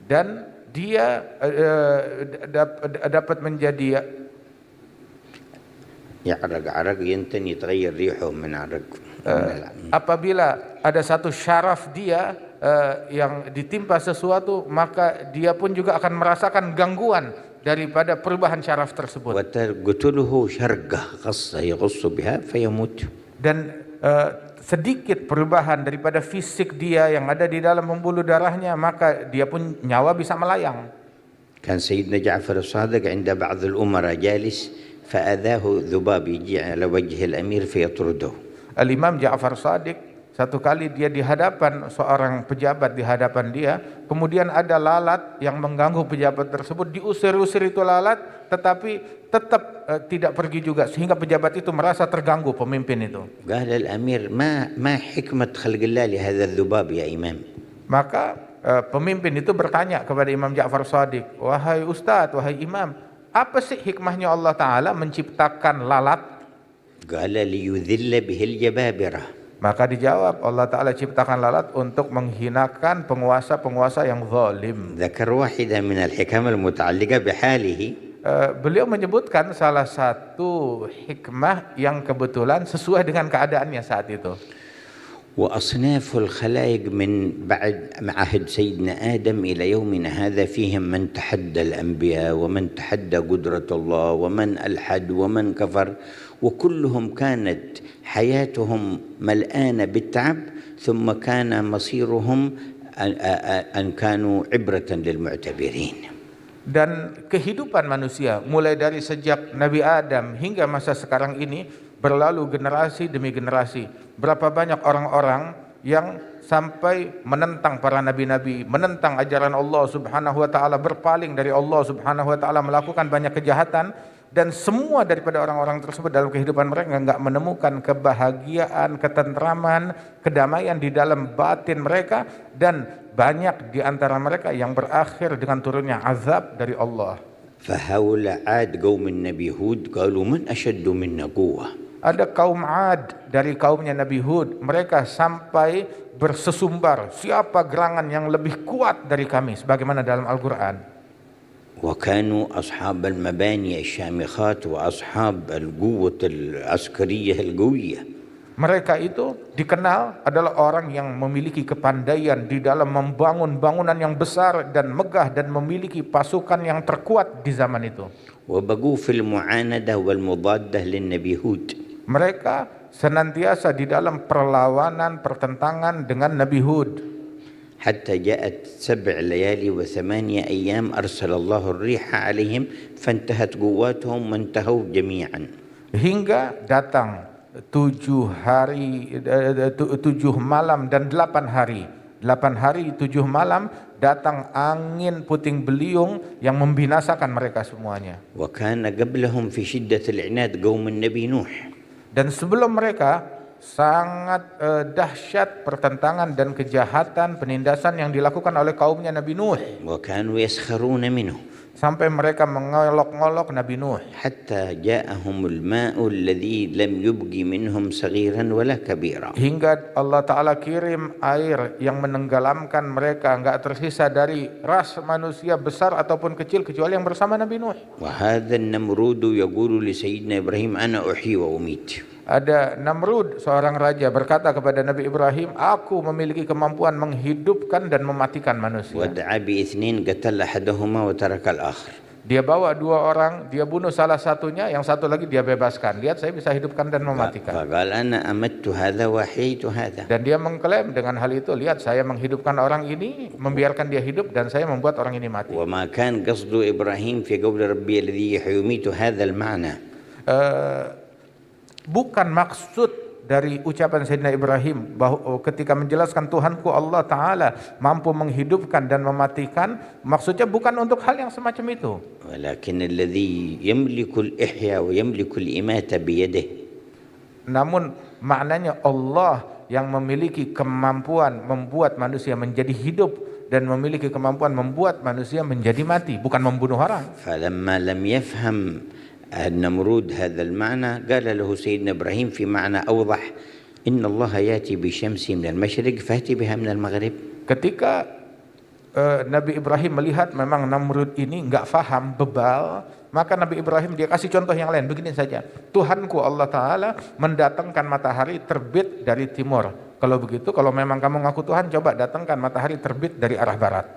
Dan dia dapat menjadi عرق ينتن يتغير ريحه من عرق. apabila ada satu syaraf dia yang ditimpa sesuatu, maka dia pun juga akan merasakan gangguan daripada perubahan syaraf tersebut. وتقتله شرقة خاصة يغص بها فيموت. Dan sedikit perubahan daripada fisik dia yang ada di dalam pembuluh darahnya, maka dia pun nyawa bisa melayang. كان سيدنا جعفر الصادق عند بعض الأمراء جالس فأذاه ذباب يجي على وجه الأمير فيطرده. Al-Imam Ja'far Shadiq satu kali dia di hadapan seorang pejabat, di hadapan dia, kemudian ada lalat yang mengganggu pejabat tersebut, diusir-usir itu lalat, tetapi tetap tidak pergi juga, sehingga pejabat itu merasa terganggu, pemimpin itu. قال الأمير ما حكمة خلق الله لهذا الذباب يا إمام. Maka pemimpin itu bertanya kepada Imam Ja'far Shadiq, wahai Ustadz, wahai Imam, apa sih hikmahnya Allah Ta'ala menciptakan lalat? قال ليذل به الجبابرة. Maka dijawab, Allah Ta'ala ciptakan lalat untuk menghinakan penguasa-penguasa yang zalim. ذكر واحدة من الحكم المتعلقة بحاله. Beliau menyebutkan salah satu hikmah yang kebetulan sesuai dengan keadaannya saat itu. وأصناف الخلائق من بعد عهد سيدنا آدم إلى يومنا هذا فيهم من تحدى الأنبياء ومن تحدى قدرة الله ومن ألحد ومن كفر وكلهم كانت حياتهم ملآنة بالتعب ثم كان مصيرهم أن كانوا عبرة للمعتبرين. Dan kehidupan manusia mulai dari sejak Nabi Adam hingga masa sekarang ini berlalu generasi demi generasi. Berapa banyak orang-orang yang sampai menentang para nabi-nabi, menentang ajaran Allah Subhanahu wa taala, berpaling dari Allah Subhanahu wa taala, melakukan banyak kejahatan, dan semua daripada orang-orang tersebut dalam kehidupan mereka enggak menemukan kebahagiaan, ketentraman, kedamaian di dalam batin mereka, dan banyak di antara mereka yang berakhir dengan turunnya azab dari Allah. فهؤلاء عاد قوم النبي هود قالوا من أشد منا قوة. Ada kaum Ad dari kaumnya Nabi Hud, mereka sampai bersesumbar, siapa gerangan yang lebih kuat dari kami, sebagaimana dalam Al-Quran. وكانوا أصحاب المباني الشامخات وأصحاب القوة العسكرية القوية. Mereka itu dikenal adalah orang yang memiliki kepandaian di dalam membangun bangunan yang besar dan megah dan memiliki pasukan yang terkuat di zaman itu. وبقوا في المعاندة والمضادة للنبي هود. Mereka senantiasa di dalam perlawanan, pertentangan dengan Nabi Hud. حتى جاءت 7 ليالي و8 أيام أرسل الله الريح عليهم فانتهت قواتهم وانتهوا جميعا. Hingga datang 7 malam dan 8 hari. 8 hari 7 malam datang angin puting beliung yang membinasakan mereka semuanya. وكان قبلهم في شدة العناد قوم النبي نوح. Dan sebelum mereka sangat dahsyat pertentangan dan kejahatan penindasan yang dilakukan oleh kaumnya Nabi Nuh. وكانوا يسخرون منه. Sampai mereka mengolok-ngolok Nabi Nuh. حتى جاءهم الماء الذي لم يبق منهم صغيرا ولا كبيرا. Hingga Allah Ta'ala kirim air yang menenggelamkan mereka, enggak tersisa dari ras manusia besar ataupun kecil kecuali yang bersama Nabi Nuh. وهذا النمرود يقول لسيدنا إبراهيم أنا أحيي وأميت. Ada Namrud, seorang raja, berkata kepada Nabi Ibrahim, aku memiliki kemampuan menghidupkan dan mematikan manusia. ودعا باثنين قتل أحدهما وترك الآخر. Dia bawa 2 orang, dia bunuh salah satunya, yang satu lagi dia bebaskan. Lihat, saya bisa hidupkan dan mematikan. فقال أنا أمت هذا وأحييت هذا. Dan dia mengklaim dengan hal itu, lihat saya menghidupkan orang ini, membiarkan dia hidup, dan saya membuat orang ini mati. وما كان قصد إبراهيم في قول ربي الذي يحيي ويميت هذا المعنى. Bukan maksud dari ucapan Sayyidina Ibrahim bahwa ketika menjelaskan Tuhanku Allah Ta'ala mampu menghidupkan dan mematikan, maksudnya bukan untuk hal yang semacam itu. ولكن الذي يملك الإحياء ويملك الإماتة بيده. Namun maknanya Allah yang memiliki kemampuan membuat manusia menjadi hidup dan memiliki kemampuan membuat manusia menjadi mati, bukan membunuh orang. فلما لم يفهم النمرود هذا المعنى قال له سيدنا إبراهيم في معنى أوضح إن الله يأتي بشمس من المشرق فأتي بها من المغرب. Ketika Nabi Ibrahim melihat memang Namrud ini enggak faham, bebal, maka Nabi Ibrahim dia kasih contoh yang lain, begini saja. Tuhanku Allah Ta'ala mendatangkan matahari terbit dari timur. Kalau begitu, kalau memang kamu ngaku Tuhan, coba datangkan matahari terbit dari arah barat.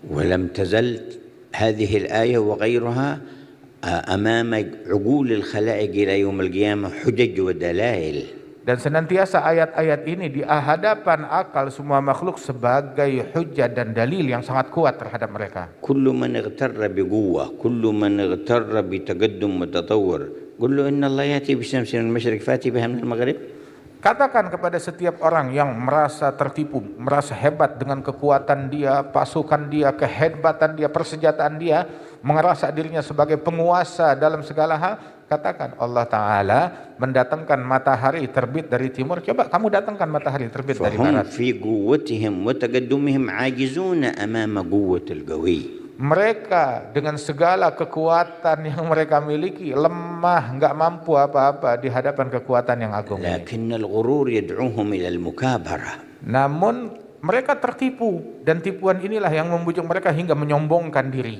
ولم تزل هذه الآية وغيرها أمام عقول الخلائق إلى يوم القيامة حجج ودلائل. Dan senantiasa ayat-ayat ini di hadapan akal semua makhluk sebagai hujjah dan dalil yang sangat kuat terhadap mereka. كل من اغتر بقوة كل من اغتر بتقدم وتطور قل له إن الله يأتي بالشمس من المشرق فأتي بها من المغرب. Katakan kepada setiap orang yang merasa tertipu, merasa hebat dengan kekuatan dia, pasukan dia, kehebatan dia, persenjataan dia, merasa dirinya sebagai penguasa dalam segala hal, katakan Allah Ta'ala mendatangkan matahari terbit dari timur, coba kamu datangkan matahari terbit dari فهم barat. في قوتهم وتقدمهم عاجزون أمام قوة القوي. Mereka dengan segala kekuatan yang mereka miliki lemah, enggak mampu apa-apa di hadapan kekuatan yang agung ini. لكن الغرور يدعوهم إلى المكابرة. Namun mereka tertipu, dan tipuan inilah yang membujuk mereka hingga menyombongkan diri.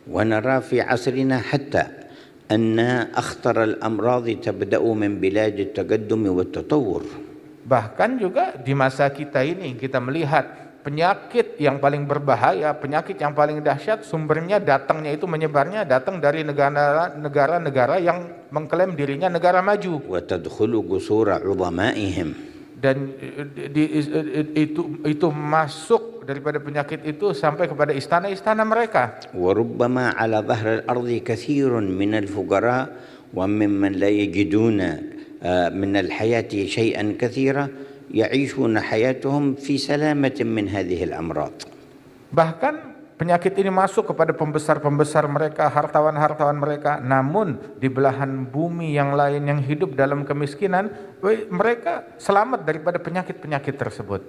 ونرى في عصرنا حتى أن أخطر الأمراض تبدأ من بلاد التقدم والتطور. Bahkan juga di masa kita ini kita melihat penyakit yang paling berbahaya, penyakit yang paling dahsyat, sumbernya datangnya itu menyebarnya datang dari negara-negara yang mengklaim dirinya negara maju. وتدخل قصور عظمائهم. Dan itu masuk daripada penyakit itu sampai kepada istana-istana mereka. وربما على ظهر الأرض كثير من الفقراء وممن لا يجدون من الحياة شيئا كثيرا يعيشون حياتهم في سلامة من هذه الأمراض. Bahkan penyakit ini masuk kepada pembesar-pembesar mereka, hartawan-hartawan mereka, namun di belahan bumi yang lain yang hidup dalam kemiskinan, mereka selamat daripada penyakit-penyakit tersebut.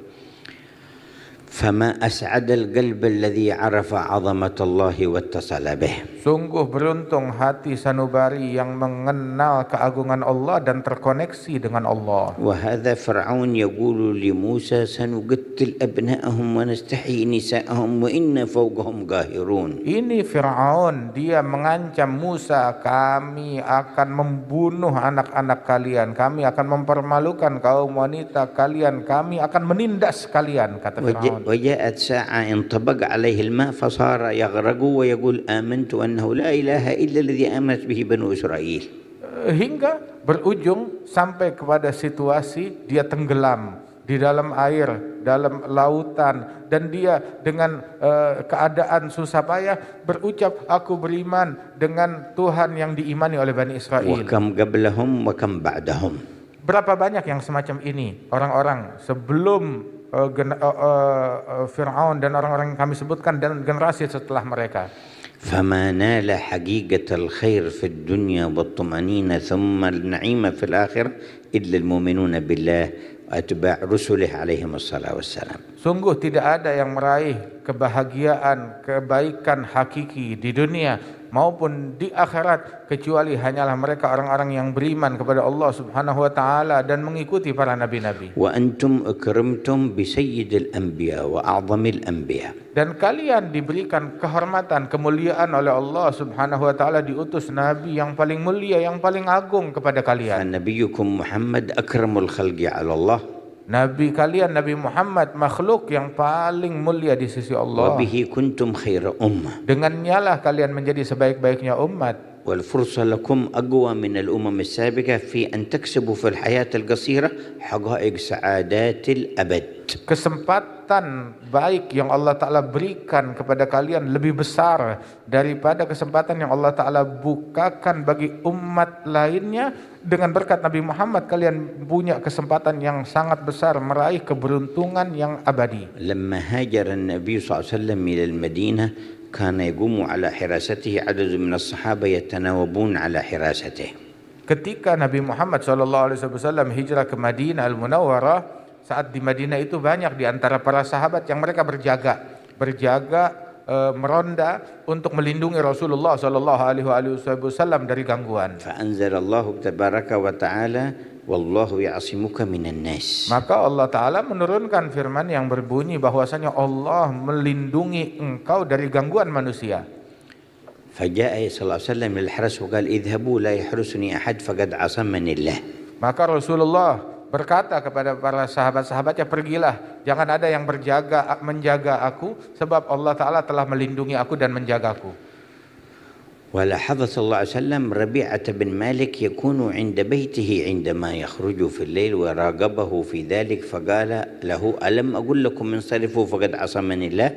فما أسعد القلب الذي عرف عظمة الله واتصل به. Sungguh beruntung hati sanubari yang mengenal keagungan Allah dan terkoneksi dengan Allah. وهذا فرعون يقول لموسى سنقتل أبناءهم ونستحيي نساءهم وإنا فوقهم قاهرون. Ini Fir'aun, dia mengancam Musa, kami akan membunuh anak-anak kalian, kami akan mempermalukan kaum wanita kalian, kami akan menindas kalian, kata Fir'aun. وجاءت ساعة انطبق عليه الماء فصار يغرق ويقول آمنت أنه لا إله إلا الذي آمنت به بنو إسرائيل. Hingga berujung sampai kepada situasi dia tenggelam di dalam air, dalam lautan, dan dia dengan keadaan susah payah berucap, aku beriman dengan Tuhan yang diimani oleh Bani Israel. وكم قبلهم وكم بعدهم. Berapa banyak yang semacam ini orang-orang sebelum Fir'aun dan orang-orang yang kami sebutkan dan generasi setelah mereka. فما نال حقيقة الخير في الدنيا والطمأنينة ثم النعيم في الآخرة إلا المؤمنون بالله وأتباع رسله عليهم الصلاة والسلام. Sungguh tidak ada yang meraih kebahagiaan, kebaikan hakiki di dunia maupun di akhirat kecuali hanyalah mereka orang-orang yang beriman kepada Allah Subhanahu wa taala dan mengikuti para nabi-nabi. وأنتم أكرمتم بسيد الأنبياء وأعظم الأنبياء. Dan kalian diberikan kehormatan, kemuliaan oleh Allah Subhanahu wa taala, diutus nabi yang paling mulia, yang paling agung kepada kalian. فنبيكم محمد أكرم الخلق على الله. Nabi kalian, Nabi Muhammad, makhluk yang paling mulia di sisi Allah. وبه كنتم خير أمة. Dengannya lah kalian menjadi sebaik-baiknya umat. والفرصة لكم أقوى من الأمم السابقة في أن تكسبوا في الحياة القصيرة حقائق سعادات الأبد. Kesempatan baik yang Allah Ta'ala berikan kepada kalian lebih besar daripada kesempatan yang Allah Ta'ala bukakan bagi umat lainnya. Dengan berkat Nabi Muhammad kalian punya kesempatan yang sangat besar meraih keberuntungan yang abadi. لما هاجر النبي صلى الله عليه وسلم إلى المدينة كان يقوم على حراسته عدد من الصحابة يتناوبون على حراسته. Ketika Nabi Muhammad SAW hijrah ke Madinah Al-Munawwarah, saat di Madinah itu banyak di antara para sahabat yang mereka berjaga meronda untuk melindungi Rasulullah SAW dari gangguan. فأنزل الله تبارك وتعالى والله يعصمك من الناس. Maka Allah Ta'ala menurunkan firman yang berbunyi bahwasanya Allah melindungi engkau dari gangguan manusia. فجاء صلى الله عليه وسلم للحرس وقال اذهبوا لا يحرسني أحد فقد عصمني الله. Maka Rasulullah berkata kepada para sahabat-sahabatnya, pergilah, jangan ada yang menjaga aku, sebab Allah Ta'ala telah melindungi aku dan menjagaku. ولاحظ صلى الله عليه وسلم ربيعة بن مالك يكون عند بيته عندما يخرج في الليل وراقبه في ذلك فقال له ألم أقول لكم انصرفوا فقد عصمني الله.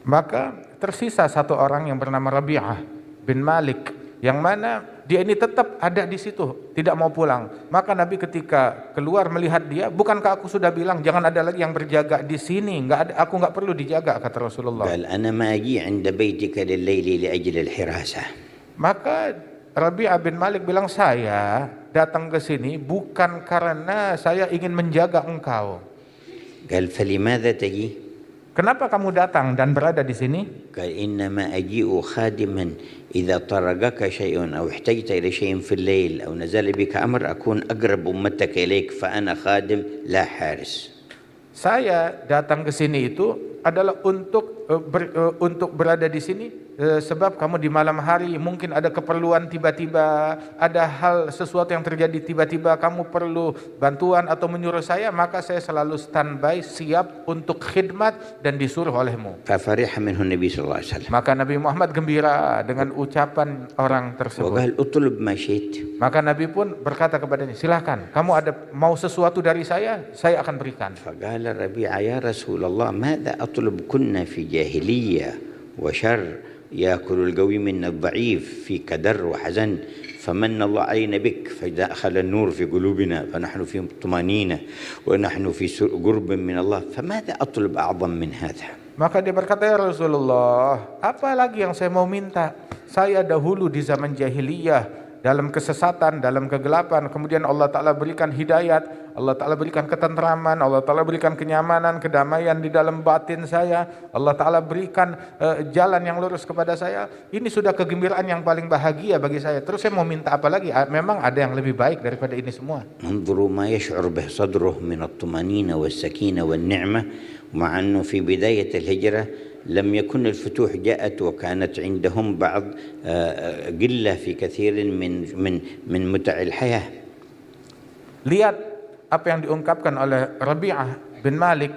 Maka tersisa satu orang yang bernama Rabi'ah bin Malik, yang mana dia ini tetap ada di situ, tidak mau pulang. Maka Nabi ketika keluar melihat dia, bukankah aku sudah bilang jangan ada lagi yang berjaga di sini? Aku nggak perlu dijaga, kata Rasulullah. قال أنا ما أجي عند بيتك لليل لأجل الحراسة. Maka Rabi'ah bin Malik bilang, saya datang ke sini bukan karena saya ingin menjaga engkau. قال فلماذا تجي؟ Kenapa kamu datang dan berada di sini? قال إنما أجيء خادما إذا طرقك شيء أو احتجت إلى شيء في الليل أو نزل بك أمر أكون أقرب أمتك إليك فأنا خادم لا حارس. Saya datang ke sini itu adalah untuk berada di sini sebab kamu di malam hari mungkin ada keperluan tiba-tiba, ada hal sesuatu yang terjadi tiba-tiba kamu perlu bantuan atau menyuruh saya, maka saya selalu standby siap untuk khidmat dan disuruh olehmu. ففرح منه النبي صلى الله عليه وسلم. Maka Nabi Muhammad gembira dengan ucapan orang tersebut. وقال اطلب ما شئت. Maka Nabi pun berkata kepadanya, silakan, kamu ada mau sesuatu dari saya akan berikan. فقال ربيعة يا رسول الله ماذا أطلب كنا في جاهلية وشر يأكل القوي من الضعيف في كدر وحزن فمن الله علينا بك فدخل النور في قلوبنا فنحن في طمأنينة ونحن في قرب من الله فماذا أطلب أعظم من هذا. Maka dia berkata, ya Rasulullah, apa lagi yang saya mau minta? Saya dahulu di zaman jahiliyah dalam kesesatan, dalam kegelapan, kemudian Allah Ta'ala berikan hidayat, Allah Ta'ala berikan ketentraman, Allah Ta'ala berikan kenyamanan, kedamaian di dalam batin saya, Allah Ta'ala berikan jalan yang lurus kepada saya. Ini sudah kegembiraan yang paling bahagia bagi saya. Terus saya mau minta apa lagi? Memang ada yang lebih baik daripada ini semua. انظروا ما يشعر به صدره من الطمأنينة والسكينة والنعمة، مع أنه في بداية الهجرة لم يكن الفتوح جاءت وكانت عندهم بعض قلة في كثير من متع الحياة. Lihat apa yang diungkapkan oleh Rabi'ah bin Malik,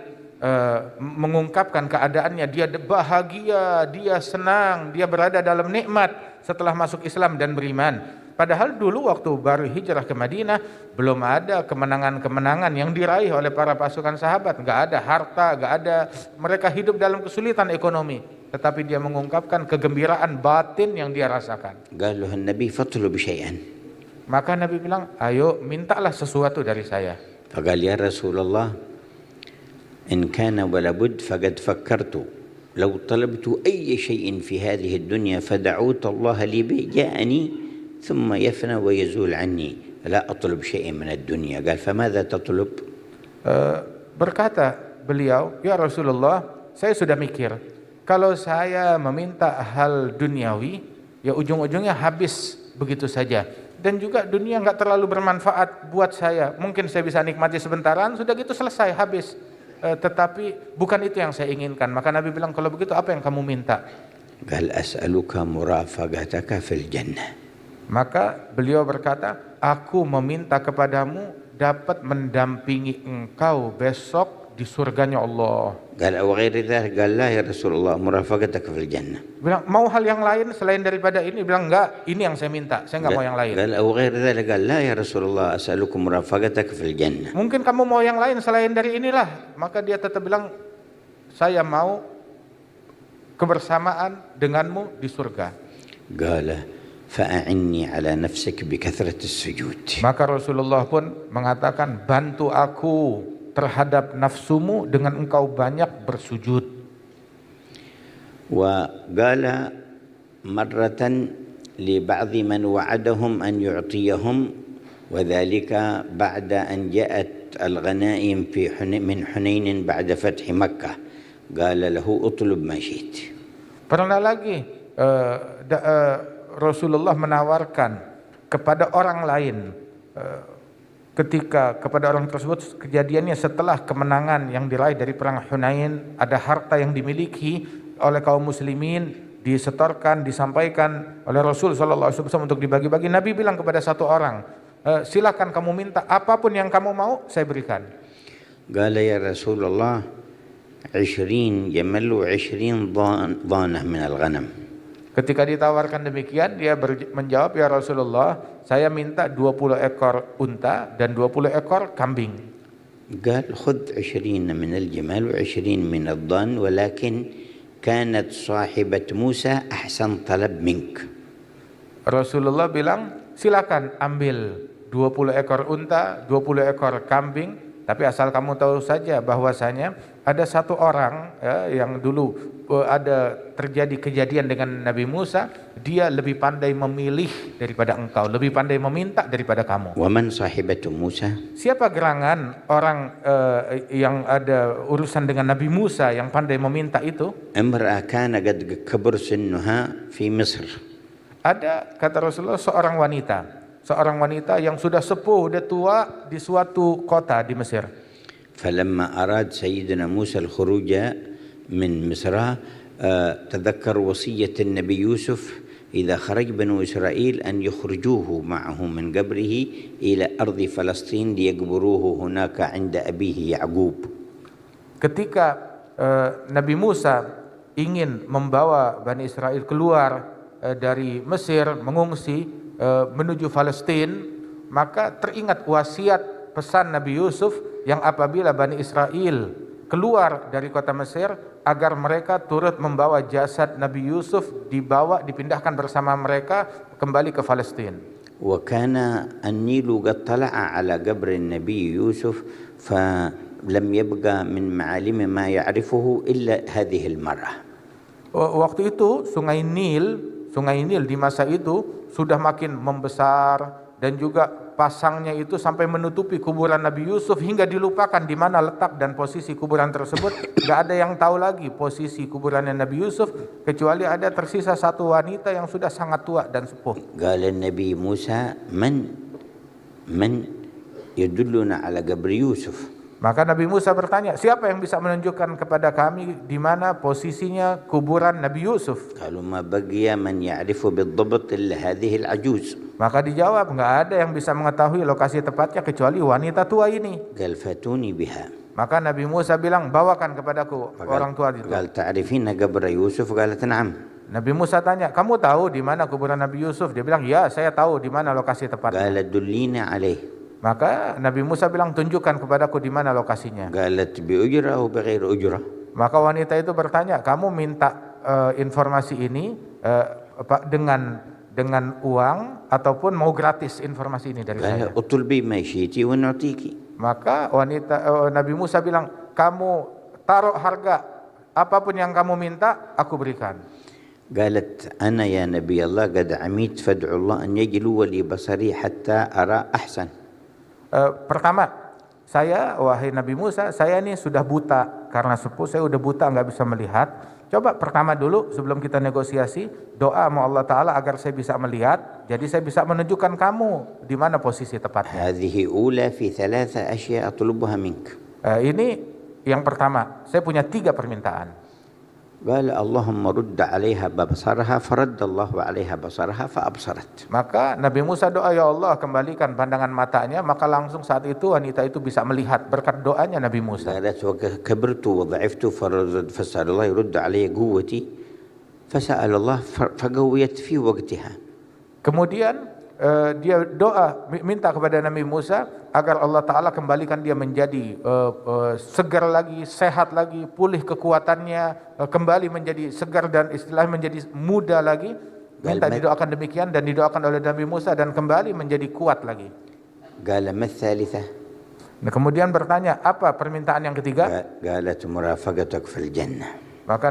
mengungkapkan keadaannya, dia bahagia, dia senang, dia berada dalam nikmat setelah masuk Islam dan beriman. Padahal dulu waktu baru hijrah ke Madinah belum ada kemenangan-kemenangan yang diraih oleh para pasukan sahabat, nggak ada harta, nggak ada, mereka hidup dalam kesulitan ekonomi. Tetapi dia mengungkapkan kegembiraan batin yang dia rasakan. قال له النبي فاطلب شيئا. Maka Nabi bilang, ayo mintalah sesuatu dari saya. فقال يا رسول الله إن كان ولا بد فقد فكرت لو طلبت أي شيء في هذه الدنيا فدعوت الله لي به جاءني ثم يفنى ويزول عني لا أطلب شيء من الدنيا. قال فماذا تطلب؟ Berkata beliau, ya Rasulullah, saya sudah mikir, kalau saya meminta hal duniawi, ya ujung-ujungnya habis begitu saja. Dan juga dunia nggak terlalu bermanfaat buat saya. Mungkin saya bisa nikmati sebentaran, sudah gitu selesai, habis. Tetapi bukan itu yang saya inginkan. Maka Nabi bilang, kalau begitu apa yang kamu minta? قال أسألك مرافقتك في الجنة. Maka beliau berkata, aku meminta kepadamu dapat mendampingi engkau besok di surganya Allah. قال أو غير ذلك؟ قال لا يا رسول الله مرافقتك في الجنة. Bilang, mau hal yang lain selain daripada ini? Bilang, enggak, ini yang saya minta, saya enggak mau yang lain. قال أو غير ذلك؟ قال لا يا رسول الله أسألك مرافقتك في الجنة. Mungkin kamu mau yang lain selain dari inilah. Maka dia tetap bilang, saya mau kebersamaan denganmu di surga. قال فأعني على نفسك بكثرة السجود. Maka Rasulullah pun mengatakan, bantu aku terhadap nafsumu dengan engkau banyak bersujud. وقال مرة لبعض من وعدهم أن يعطيهم وذلك بعد أن جاءت الغنائم من حنين بعد فتح مكة قال له اطلب ما شئت. Pernah lagi Rasulullah menawarkan kepada orang lain, ketika kepada orang tersebut kejadiannya setelah kemenangan yang diraih dari perang Hunain, ada harta yang dimiliki oleh kaum muslimin, disetorkan, disampaikan oleh Rasul SAW untuk dibagi-bagi. Nabi bilang kepada satu orang, silakan kamu minta apapun yang kamu mau, saya berikan. قال يا رسول الله 20 جمل و20 ضانة من الغنم. Ketika ditawarkan demikian, dia menjawab, ya Rasulullah, saya minta 20 ekor unta dan 20 ekor kambing. قال خذ 20 من الجمال و20 من الضان ولكن كانت صاحبة موسى أحسن طلب منك. Rasulullah bilang, silakan ambil 20 ekor unta, 20 ekor kambing, tapi asal kamu tahu saja bahwasanya ada satu orang yang dulu ada terjadi kejadian dengan Nabi Musa, dia lebih pandai memilih daripada engkau, lebih pandai meminta daripada kamu. ومن صاحبة موسى؟ Siapa gerangan orang yang ada urusan dengan Nabi Musa yang pandai meminta itu? امرأة كان قد كبر سنها في مصر. Ada, kata Rasulullah, seorang wanita yang sudah sepuh, sudah tua di suatu kota di Mesir. فلما أراد سيدنا موسى الخروج من مصر تذكر وصية النبي يوسف إذا خرج بنو إسرائيل أن يخرجوه معه من قبره إلى أرض فلسطين ليقبروه هناك عند أبيه يعقوب. Ketika Nabi Musa ingin membawa Bani Israel keluar dari Mesir, mengungsi menuju Palestina, maka teringat wasiat pesan Nabi Yusuf yang apabila Bani Israel keluar dari kota Mesir, agar mereka turut membawa jasad Nabi Yusuf, dibawa, dipindahkan bersama mereka kembali ke Palestina. وكان النيل قد طلع على قبر النبي يوسف فلم يبقى من معالم ما يعرفه إلا هذه المرأة. Waktu itu Sungai Nil di masa itu sudah makin membesar dan juga pasangnya itu sampai menutupi kuburan Nabi Yusuf hingga dilupakan di mana letak dan posisi kuburan tersebut. Gak ada yang tahu lagi posisi kuburannya Nabi Yusuf kecuali ada tersisa satu wanita yang sudah sangat tua dan sepuh. Qala Nabi Musa man yadulluna ala qabri Yusuf. Maka Nabi Musa bertanya, siapa yang bisa menunjukkan kepada kami di mana posisinya kuburan Nabi Yusuf? Qalu ma baqiya man ya'rifu bid-dabt illa hadhihi al-ajuz. Maka dijawab, enggak ada yang bisa mengetahui lokasi tepatnya kecuali wanita tua ini. Qal fatuni biha. Maka Nabi Musa bilang, bawakan kepadaku orang tua itu. Qal ta'rifina qabra Yusuf? Qalat na'am. Nabi Musa tanya, kamu tahu di mana kuburan Nabi Yusuf? Dia bilang, ya, saya tahu di mana lokasi tepatnya. Qala dullina alaih. Maka Nabi Musa bilang, tunjukkan kepadaku di mana lokasinya. Qalat bi ujra aw bighairi ujra. Maka wanita itu bertanya, kamu minta informasi ini dengan uang ataupun mau gratis informasi ini dari saya? Qala utlubi ma shi'ti wa nu'tiki. Maka Nabi Musa bilang, kamu taruh harga apapun yang kamu minta, aku berikan. قالت أنا يا نبي الله قد عميت فادعو الله أن يجلو لي بصري حتى أرى أحسن. Pertama, saya, wahai Nabi Musa, saya ini sudah buta karena sepuh, saya udah buta nggak bisa melihat. Coba pertama dulu sebelum kita negosiasi, doa sama Allah Ta'ala agar saya bisa melihat, jadi saya bisa menunjukkan kamu di mana posisi tepatnya. هذه أولى في 3 أشياء أطلبها منك. Ini yang pertama, saya punya 3 permintaan. قال اللهم رد عليها بصرها فرد الله عليها بصرها فأبصرت. Maka Nabi Musa doa, ya Allah kembalikan pandangan matanya, maka langsung saat itu wanita itu bisa melihat berkat doanya Nabi Musa. قالت وكبرت وضعفت فسأل الله يرد علي قوتي فسأل الله فقويت في وقتها. Kemudian dia doa minta kepada Nabi Musa agar Allah Ta'ala kembalikan dia menjadi segar lagi, sehat lagi, pulih kekuatannya, kembali menjadi segar dan istilahnya menjadi muda lagi. Minta didoakan demikian dan didoakan oleh Nabi Musa dan kembali menjadi kuat lagi. قال ما الثالثة؟ Nah, kemudian bertanya, apa permintaan yang ketiga? قالت مرافقتك في الجنة. Maka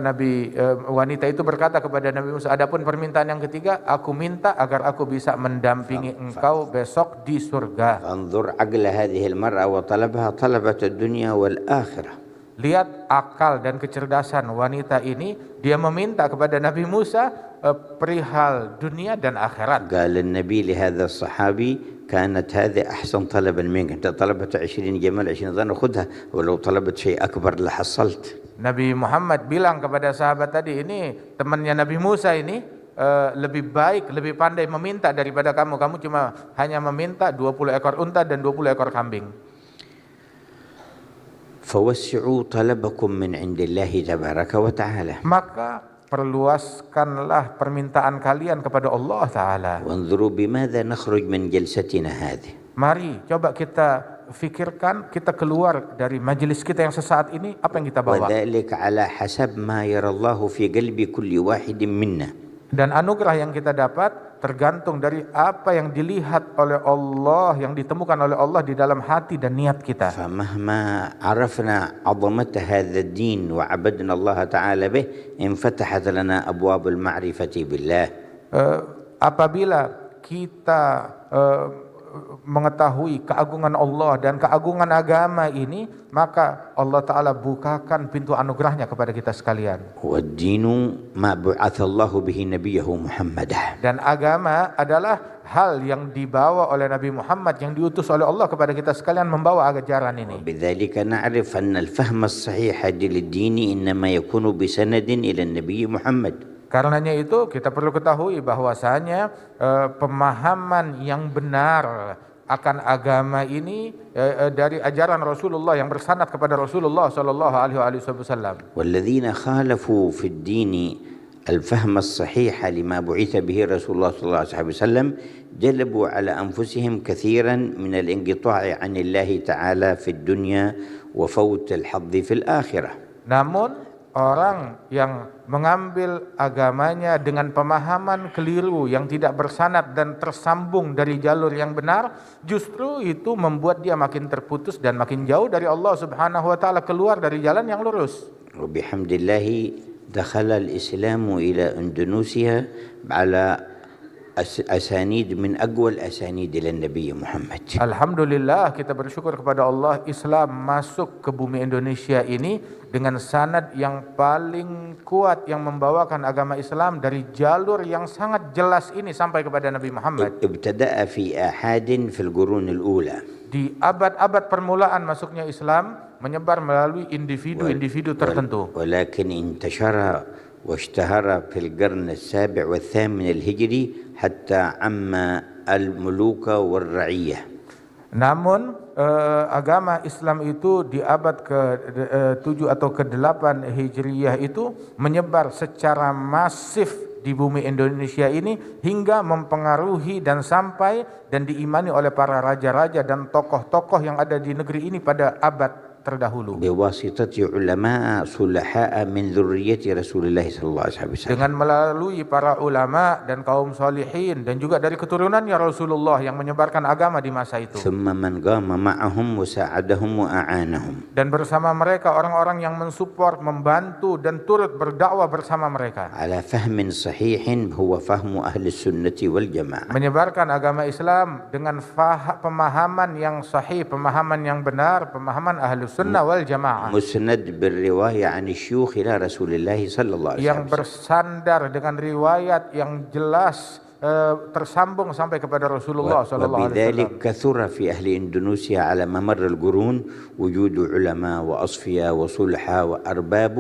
wanita itu berkata kepada Nabi Musa, adapun permintaan yang ketiga, aku minta agar aku bisa mendampingi engkau besok di surga. انظر عقل هذه المرأة وطلبها طلبت الدنيا والآخرة. Lihat akal dan kecerdasan wanita ini, dia meminta kepada Nabi Musa perihal dunia dan akhirat. قال النبي لهذا الصحابي كانت هذه أحسن طلبا منك. أنت طلبت 20 جمل 20 ضن خذها ولو طلبت شيء أكبر لحصلت. Nabi Muhammad bilang kepada sahabat tadi, ini temannya Nabi Musa ini lebih baik, lebih pandai meminta daripada kamu. Kamu cuma hanya meminta 20 ekor unta dan 20 ekor kambing. فوسعوا طلبكم من عند الله تبارك وتعالى. Maka perluaskanlah permintaan kalian kepada Allah Ta'ala. وانظروا بماذا نخرج من جلستنا هذه. Mari coba kita fikirkan, kita keluar dari majelis kita yang sesaat ini, apa yang kita bawa. وذلك على حسب ما يرى الله في قلب كل واحد منا. Dan anugerah yang kita dapat tergantung dari apa yang dilihat oleh Allah, yang ditemukan oleh Allah di dalam hati dan niat kita. فمهما عرفنا عظمة هذا الدين وعبدنا الله تعالى به انفتحت لنا أبواب المعرفة بالله. Apabila kita mengetahui keagungan Allah dan keagungan agama ini, maka Allah Ta'ala bukakan pintu anugerahnya kepada kita sekalian. والدين ما بعث الله به نبيه محمد. Dan agama adalah hal yang dibawa oleh Nabi Muhammad, yang diutus oleh Allah kepada kita sekalian membawa ajaran ini. بذلك نعرف أن الفهم الصحيح للدين إنما يكون بسند إلى النبي محمد. Karenanya itu kita perlu ketahui bahwasanya pemahaman yang benar akan agama ini dari ajaran Rasulullah yang bersanad kepada Rasulullah sallallahu alaihi wasallam. والذين خالفوا في الدين الفهم الصحيح لما بعث به رسول الله صلى الله عليه وسلم جلبوا على أنفسهم كثيرا من الانقطاع عن الله تعالى في الدنيا وفوت الحظ في الآخرة. Namun orang yang mengambil agamanya dengan pemahaman keliru yang tidak bersanad dan tersambung dari jalur yang benar, justru itu membuat dia makin terputus dan makin jauh dari Allah Subhanahu wa taala, keluar dari jalan yang lurus. وبحمد الله دخل الإسلام إلى إندونيسيا على أسانيد من أقوى الأسانيد إلى النبي محمد. Alhamdulillah, kita bersyukur kepada Allah, Islam masuk ke bumi Indonesia ini dengan sanad yang paling kuat yang membawakan agama Islam dari jalur yang sangat jelas ini sampai kepada Nabi Muhammad. ابتدأ في آحاد في القرون الأولى. Di abad-abad permulaan masuknya Islam menyebar melalui individu-individu tertentu. ولكن انتشر واشتهر في القرن السابع والثامن الهجري حتى عم الملوك والرعية. Namun agama Islam itu di abad ke-7 atau ke-8 Hijriyah itu menyebar secara masif di bumi Indonesia ini hingga mempengaruhi dan sampai dan diimani oleh para raja-raja dan tokoh-tokoh yang ada di negeri ini pada abad terdahulu. بواسطة علماء صلحاء من ذرية رسول الله صلى الله عليه وسلم. Dengan melalui para ulama dan kaum salihin dan juga dari keturunannya Rasulullah yang menyebarkan agama di masa itu. ثم من قام معهم وساعدهم وأعانهم. Dan bersama mereka orang-orang yang mensupport, membantu dan turut berdakwah bersama mereka. على فهم صحيح هو فهم أهل السنة والجماعة. Menyebarkan agama Islam dengan pemahaman yang sahih, pemahaman yang benar, pemahaman ahlu sunnah wal jamaah. مسند بالرواية عن الشيوخ إلى رسول الله صلى الله عليه Yang وسلم. bersandar dengan riwayat yang jelas tersambung sampai kepada Rasulullah sallallahu alaihi وبذلك wasallam. كثر في أهل إندونيسيا على ممر القرون وجود علماء وأصفياء وصلحاء وأرباب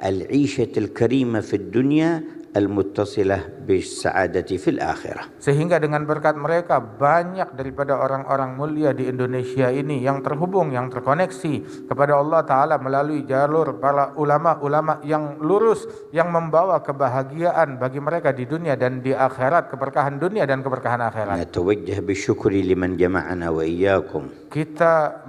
العيشة الكريمة في الدنيا المتصلة بالسعادة في الآخرة. Sehingga dengan berkat mereka banyak daripada orang-orang mulia di Indonesia ini yang terhubung, yang terkoneksi kepada Allah Ta'ala melalui jalur para ulama-ulama yang lurus, yang membawa kebahagiaan bagi mereka di dunia dan di akhirat, keberkahan dunia dan keberkahan akhirat. نتوجه بالشكر لمن جمعنا وإياكم. Kita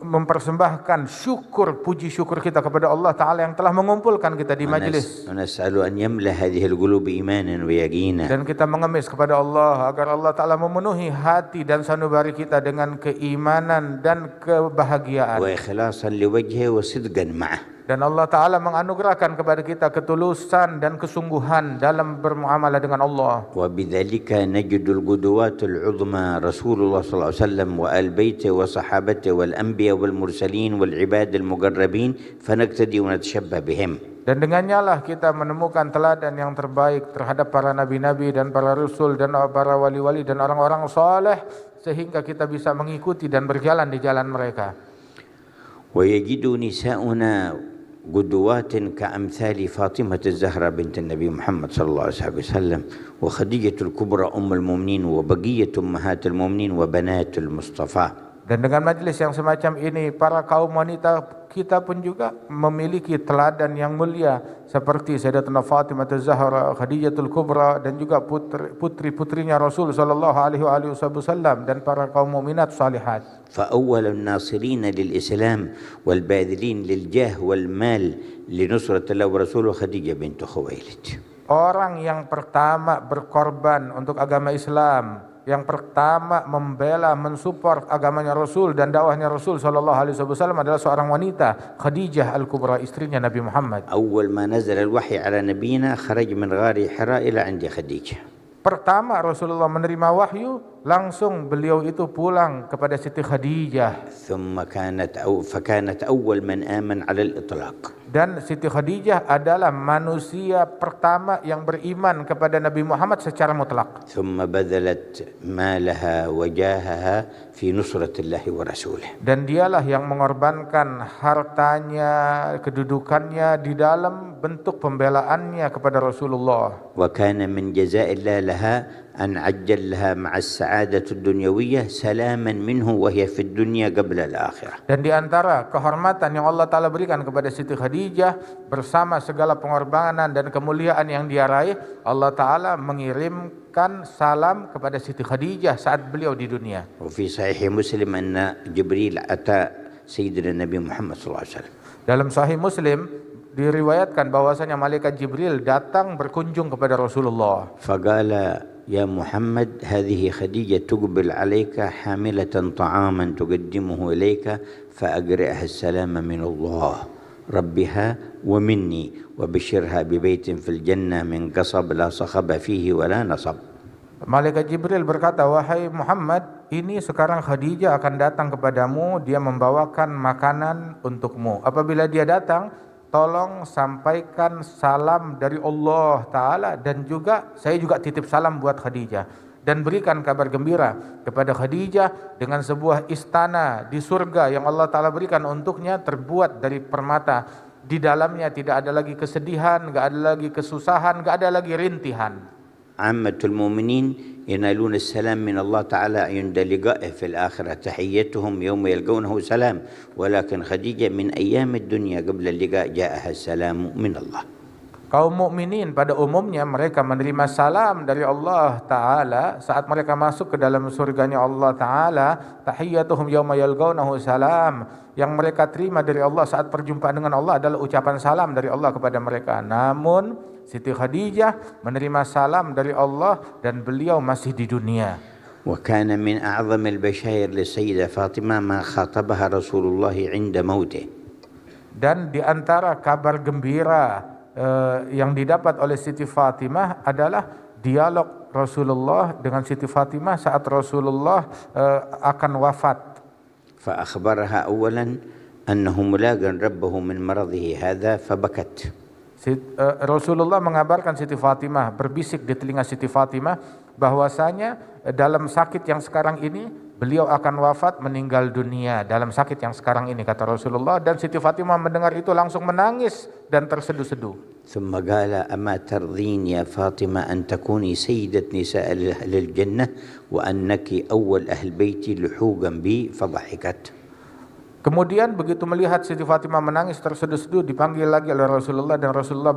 mempersembahkan syukur, puji syukur kita kepada Allah Ta'ala yang telah mengumpulkan kita di majelis. ونسأل أن يملأ هذه القلوب إيمانا ويقينا. Dan kita mengemis kepada Allah agar Allah Ta'ala memenuhi hati dan sanubari kita dengan keimanan dan kebahagiaan. وإخلاصا لوجهه وصدقا معه. Dan Allah Ta'ala menganugerahkan kepada kita ketulusan dan kesungguhan dalam bermuamalah dengan Allah. وبذلك نجد القدوات العظمى رسول الله صلى الله عليه وسلم وآل بيته وصحابته والأنبياء والمرسلين والعباد المقربين فنقتدي ونتشبه بهم. Dan dengannya lah kita menemukan teladan yang terbaik terhadap para nabi-nabi dan para rasul dan para wali-wali dan orang-orang saleh sehingga kita bisa mengikuti dan berjalan di jalan mereka. ويجد نساؤنا قدوات كأمثال فاطمة الزهراء بنت النبي محمد صلى الله عليه وسلم وخديجة الكبرى أم المؤمنين وبقية أمهات المؤمنين وبنات المصطفى. Dan dengan majelis yang semacam ini, para kaum wanita kita pun juga memiliki teladan yang mulia seperti Sayyidatuna Fatimah Az-Zahra, Khadijatul Kubra dan juga putri-putrinya Rasul sallallahu alaihi wasallam dan para kaum mukminat salihat. فأول الناصرين للإسلام والباذلين للجاه والمال لنصرة الله ورسوله خديجة بنت خويلد. Orang yang pertama berkorban untuk agama Islam, yang pertama membela, mensupport agamanya Rasul dan dakwahnya Rasul sallallahu alaihi wasallam adalah seorang wanita, Khadijah Al-Kubra, istrinya Nabi Muhammad. أول ما نزل الوحي على نبينا خرج من غار حراء إلى عند خديجة. Pertama Rasulullah menerima wahyu, langsung beliau itu pulang kepada Siti Khadijah. فكانت أول من آمن على الإطلاق. Dan Siti Khadijah adalah manusia pertama yang beriman kepada Nabi Muhammad secara mutlak. ثم بذلت مالها وجاهها في نصرة الله ورسوله. Dan dialah yang mengorbankan hartanya, kedudukannya di dalam bentuk pembelaannya kepada Rasulullah. وكان من جزاء الله لها أن عجل لها مع السعادة الدنيوية سلاما منه وهي في الدنيا قبل الآخرة. Dan di antara kehormatan yang Allah Ta'ala berikan kepada Siti Khadijah bersama segala pengorbanan dan kemuliaan yang dia raih, Allah Ta'ala mengirimkan salam kepada Siti Khadijah saat beliau di dunia. وفي صحيح مسلم أن جبريل أتى سيدنا النبي محمد صلى الله عليه وسلم. Dalam Sahih Muslim diriwayatkan bahwasanya malaikat Jibril datang berkunjung kepada Rasulullah. فقال يا محمد هذه خديجة تقبل عليك حاملة طعاما تقدمه إليك فأقرئها السلام من الله ربها ومني وبشرها ببيت في الجنة من قصب لا صخب فيه ولا نصب. Malaikat Jibril berkata, wahai Muhammad, ini sekarang Khadijah akan datang kepadamu, dia membawakan makanan untukmu. Apabila dia datang, tolong sampaikan salam dari Allah Ta'ala, dan juga saya juga titip salam buat Khadijah. Dan berikan kabar gembira kepada Khadijah dengan sebuah istana di surga yang Allah Ta'ala berikan untuknya, terbuat dari permata. Di dalamnya tidak ada lagi kesedihan, gak ada lagi kesusahan, gak ada lagi rintihan. عامة المؤمنين ينالون السلام من الله تعالى عند لقائه في الآخرة، تحيتهم يوم يلقونه سلام، ولكن خديجة من أيام الدنيا قبل اللقاء جاءها السلام من الله. Kaum mukminin pada umumnya mereka menerima salam dari Allah Ta'ala saat mereka masuk ke dalam surganya Allah Ta'ala. Tahiyyatuhum yawma yalqawnahu salam. Yang mereka terima dari Allah saat perjumpaan dengan Allah adalah ucapan salam dari Allah kepada mereka. Namun Siti Khadijah menerima salam dari Allah dan beliau masih di dunia. وكان من أعظم البشائر للسيدة فاطمة ما خاطبها رسول الله عند موته. Dan di antara kabar gembira yang didapat oleh Siti Fatimah adalah dialog Rasulullah dengan Siti Fatimah saat Rasulullah akan wafat. فأخبرها أولا أنه ملاق ربه من مرضه هذا فبكت. Rasulullah mengabarkan Siti Fatimah, berbisik di telinga Siti Fatimah bahwasanya dalam sakit yang sekarang ini beliau akan wafat, meninggal dunia dalam sakit yang sekarang ini, kata Rasulullah. Dan Siti Fatimah mendengar itu langsung menangis dan terseduh-seduh. ثم قال أما ترضين يا فاطمة أن تكوني سيدة نساء أهل الجنة وأنك أول أهل بيتي لحوقا بي فضحكت. Kemudian begitu melihat Siti Fatimah menangis terseduh-seduh, dipanggil lagi oleh Rasulullah dan Rasulullah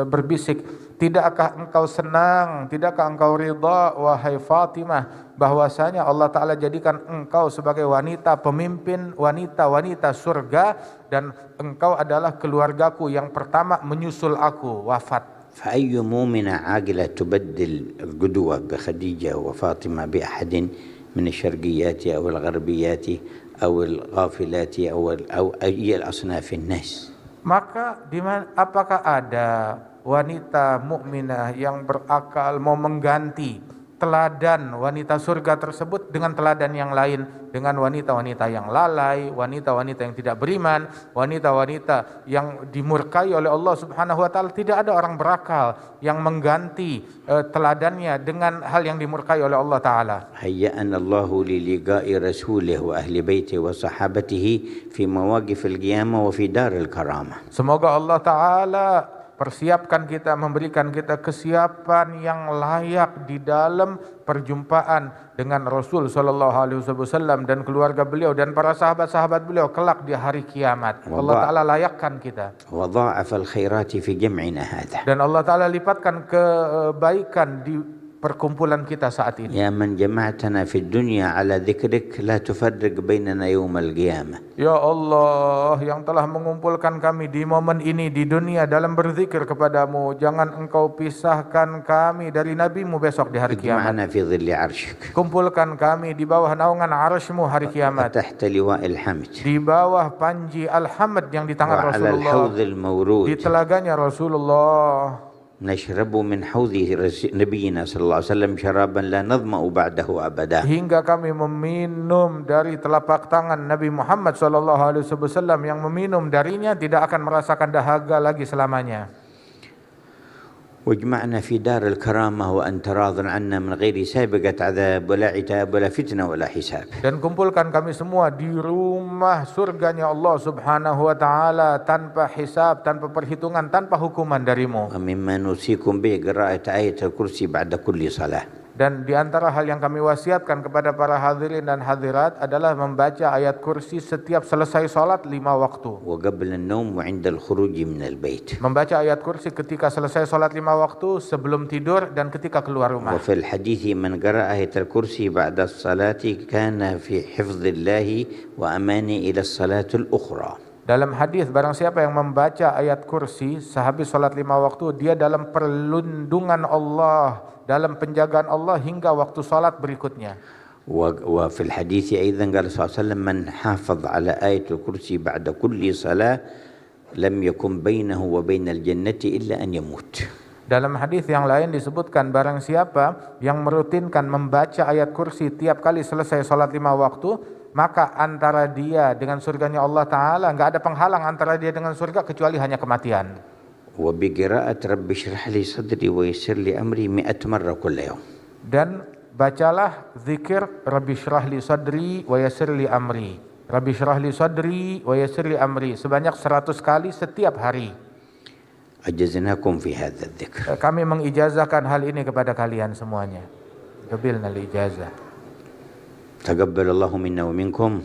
berbisik, tidakkah engkau senang, tidakkah engkau ridha wahai Fatimah bahwasanya Allah Ta'ala jadikan engkau sebagai wanita pemimpin wanita-wanita surga, dan engkau adalah keluargaku yang pertama menyusul aku wafat. فأي مؤمنة عاقلة تبدل القدوة بخديجة وفاطمة بأحد من الشرقيات أو الغربيات أو الغافلات أو أي الأصناف الناس. Maka apakah ada wanita mukminah yang berakal mau mengganti teladan wanita surga tersebut dengan teladan yang lain, dengan wanita-wanita yang lalai, wanita-wanita yang tidak beriman, wanita-wanita yang dimurkai oleh Allah Subhanahu wa taala? Tidak ada orang berakal yang mengganti teladannya dengan hal yang dimurkai oleh Allah taala. هيأنا الله للقاء رسوله وأهل بيته وصحابته في مواقف القيامة وفي دار الكرامة. Semoga Allah taala persiapkan kita, memberikan kita kesiapan yang layak di dalam perjumpaan dengan Rasul sallallahu alaihi wasallam dan keluarga beliau dan para sahabat-sahabat beliau kelak di hari kiamat. Allah Ta'ala layakkan kita. وضاعف الخيرات في جمعنا هذا. Dan Allah Ta'ala lipatkan kebaikan di perkumpulan kita saat ini. يا من جمعتنا في الدنيا على ذكرك لا تفرق بيننا يوم القيامة. Ya Allah yang telah mengumpulkan kami di momen ini di dunia dalam berzikir kepadamu, jangan engkau pisahkan kami dari nabimu besok di hari kiamat. اجمعنا في ظل عرشك. Kumpulkan kami di bawah naungan arasmu hari kiamat, تحت لواء الحمد. di bawah panji Al-Hamd yang di tangan وعلى Rasulullah, الحوض المورود. di telaganya Rasulullah. نشرب من حوض نبينا صلى الله عليه وسلم شرابا لا نظمأ بعده أبدا. Hingga kami meminum dari telapak tangan Nabi Muhammad SAW, yang meminum darinya tidak akan merasakan dahaga lagi selamanya. واجمعنا في دار الكرامة وأنت راض عنا من غير سابقة عذاب ولا عتاب ولا فتنة ولا حساب. Dan kumpulkan kami semua di rumah surganya Allah Subhanahu wa taala tanpa hisab, tanpa perhitungan, tanpa hukuman darimu. ومما نوصيكم به قراءة آية الكرسي بعد كل صلاة. Dan di antara hal yang kami wasiatkan kepada para hadirin dan hadirat adalah membaca ayat kursi setiap selesai sholat 5 waktu. وقبل النوم وعند الخروج من البيت. Membaca ayat kursi ketika selesai sholat 5 waktu, sebelum tidur dan ketika keluar rumah. وفي الحديث من قرأ آية الكرسي بعد الصلاة كان في حفظ الله وأمانه إلى الصلاة الأخرى. Dalam hadis, barang siapa yang membaca ayat kursi sehabis sholat 5 waktu, dia dalam perlindungan Allah, dalam penjagaan Allah hingga waktu sholat berikutnya. وفي الحديث أيضا قال صلى الله عليه وسلم من حافظ على آية الكرسي بعد كل صلاة lam yakun bainahu wa bainal jannati illa an yamut. Dalam hadis yang lain disebutkan barang siapa yang merutinkan membaca ayat kursi tiap kali selesai salat 5 waktu, maka antara dia dengan surganya Allah Ta'ala enggak ada penghalang antara dia dengan surga kecuali hanya kematian. Wa bi qira'at rabbi shrah li sadri wa yassir li amri 100 marrah kulla yawm. Dan bacalah zikir rabbi shrah li sadri wa yassir li amri. Rabbi shrah li sadri wa yassir li amri sebanyak 100 kali setiap hari. Ajaznakum fi hadha dzikr. Kami mengijazahkan hal ini kepada kalian semuanya. Qabilna al-ijazah. Taqabbalallahu minna wa minkum.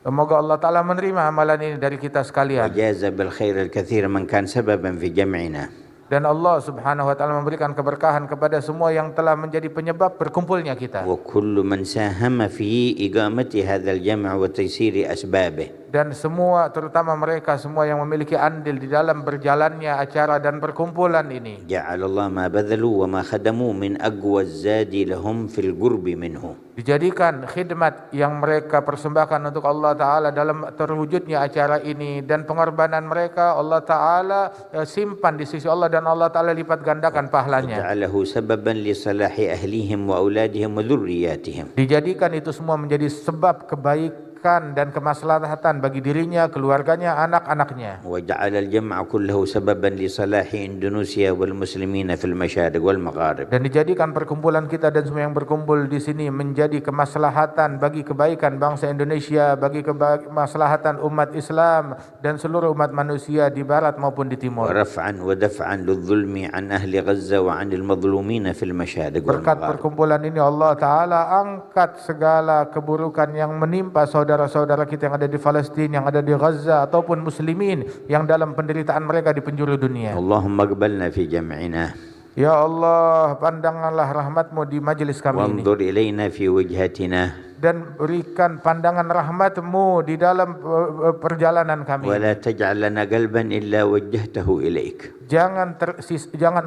Semoga Allah Ta'ala menerima amalan ini dari kita sekalian. Wajaza bil khairil katsir man kan sababan fi jam'ina. Dan Allah Subhanahu wa Ta'ala memberikan keberkahan kepada semua yang telah menjadi penyebab berkumpulnya kita. Wa kullu man sahama fi iqamati hadzal jam' wa taysiri asbabih. Dan semua, terutama mereka semua yang memiliki andil di dalam berjalannya acara dan perkumpulan ini. Ja'alallah ma badhalu wa ma khadamu min aqwa az-zadi lahum fil qurbi minhu. Dijadikan khidmat yang mereka persembahkan untuk Allah Ta'ala dalam terwujudnya acara ini, dan pengorbanan mereka Allah Ta'ala simpan di sisi Allah, dan Allah Ta'ala lipat gandakan pahalanya. Ja'alahu sababan li salahi ahlihim wa auladihim wa dhurriyyatihim. Dijadikan itu semua menjadi sebab kebaikan dan kemaslahatan bagi dirinya, keluarganya, anak-anaknya. Wa ja'ala al-jam'a kullahu sababan li salahi Indonesia wal muslimina fil masyariq wal magharib. Dan dijadikan perkumpulan kita dan semua yang berkumpul di sini menjadi kemaslahatan bagi kebaikan bangsa Indonesia, bagi kemaslahatan umat Islam dan seluruh umat manusia di barat maupun di timur. Wa raf'an wa daf'an lidh-dhulmi an ahli Gaza wa 'anil madhlumina fil masyariq wal Berkat magharib. perkumpulan ini Allah Ta'ala angkat segala keburukan yang menimpa saudara-saudara kita yang ada di Palestina, yang ada di Gaza, ataupun muslimin yang dalam penderitaan mereka di penjuru dunia. Allahumma aqbalna fi jam'ina. Ya Allah, pandanglah rahmat-Mu di majelis kami ini. Wanzur ilaina fi wajhatina. Dan berikan pandangan rahmat-Mu di dalam perjalanan kami. Wa la taj'al lana qalban illa wajjahtahu ilaik. Jangan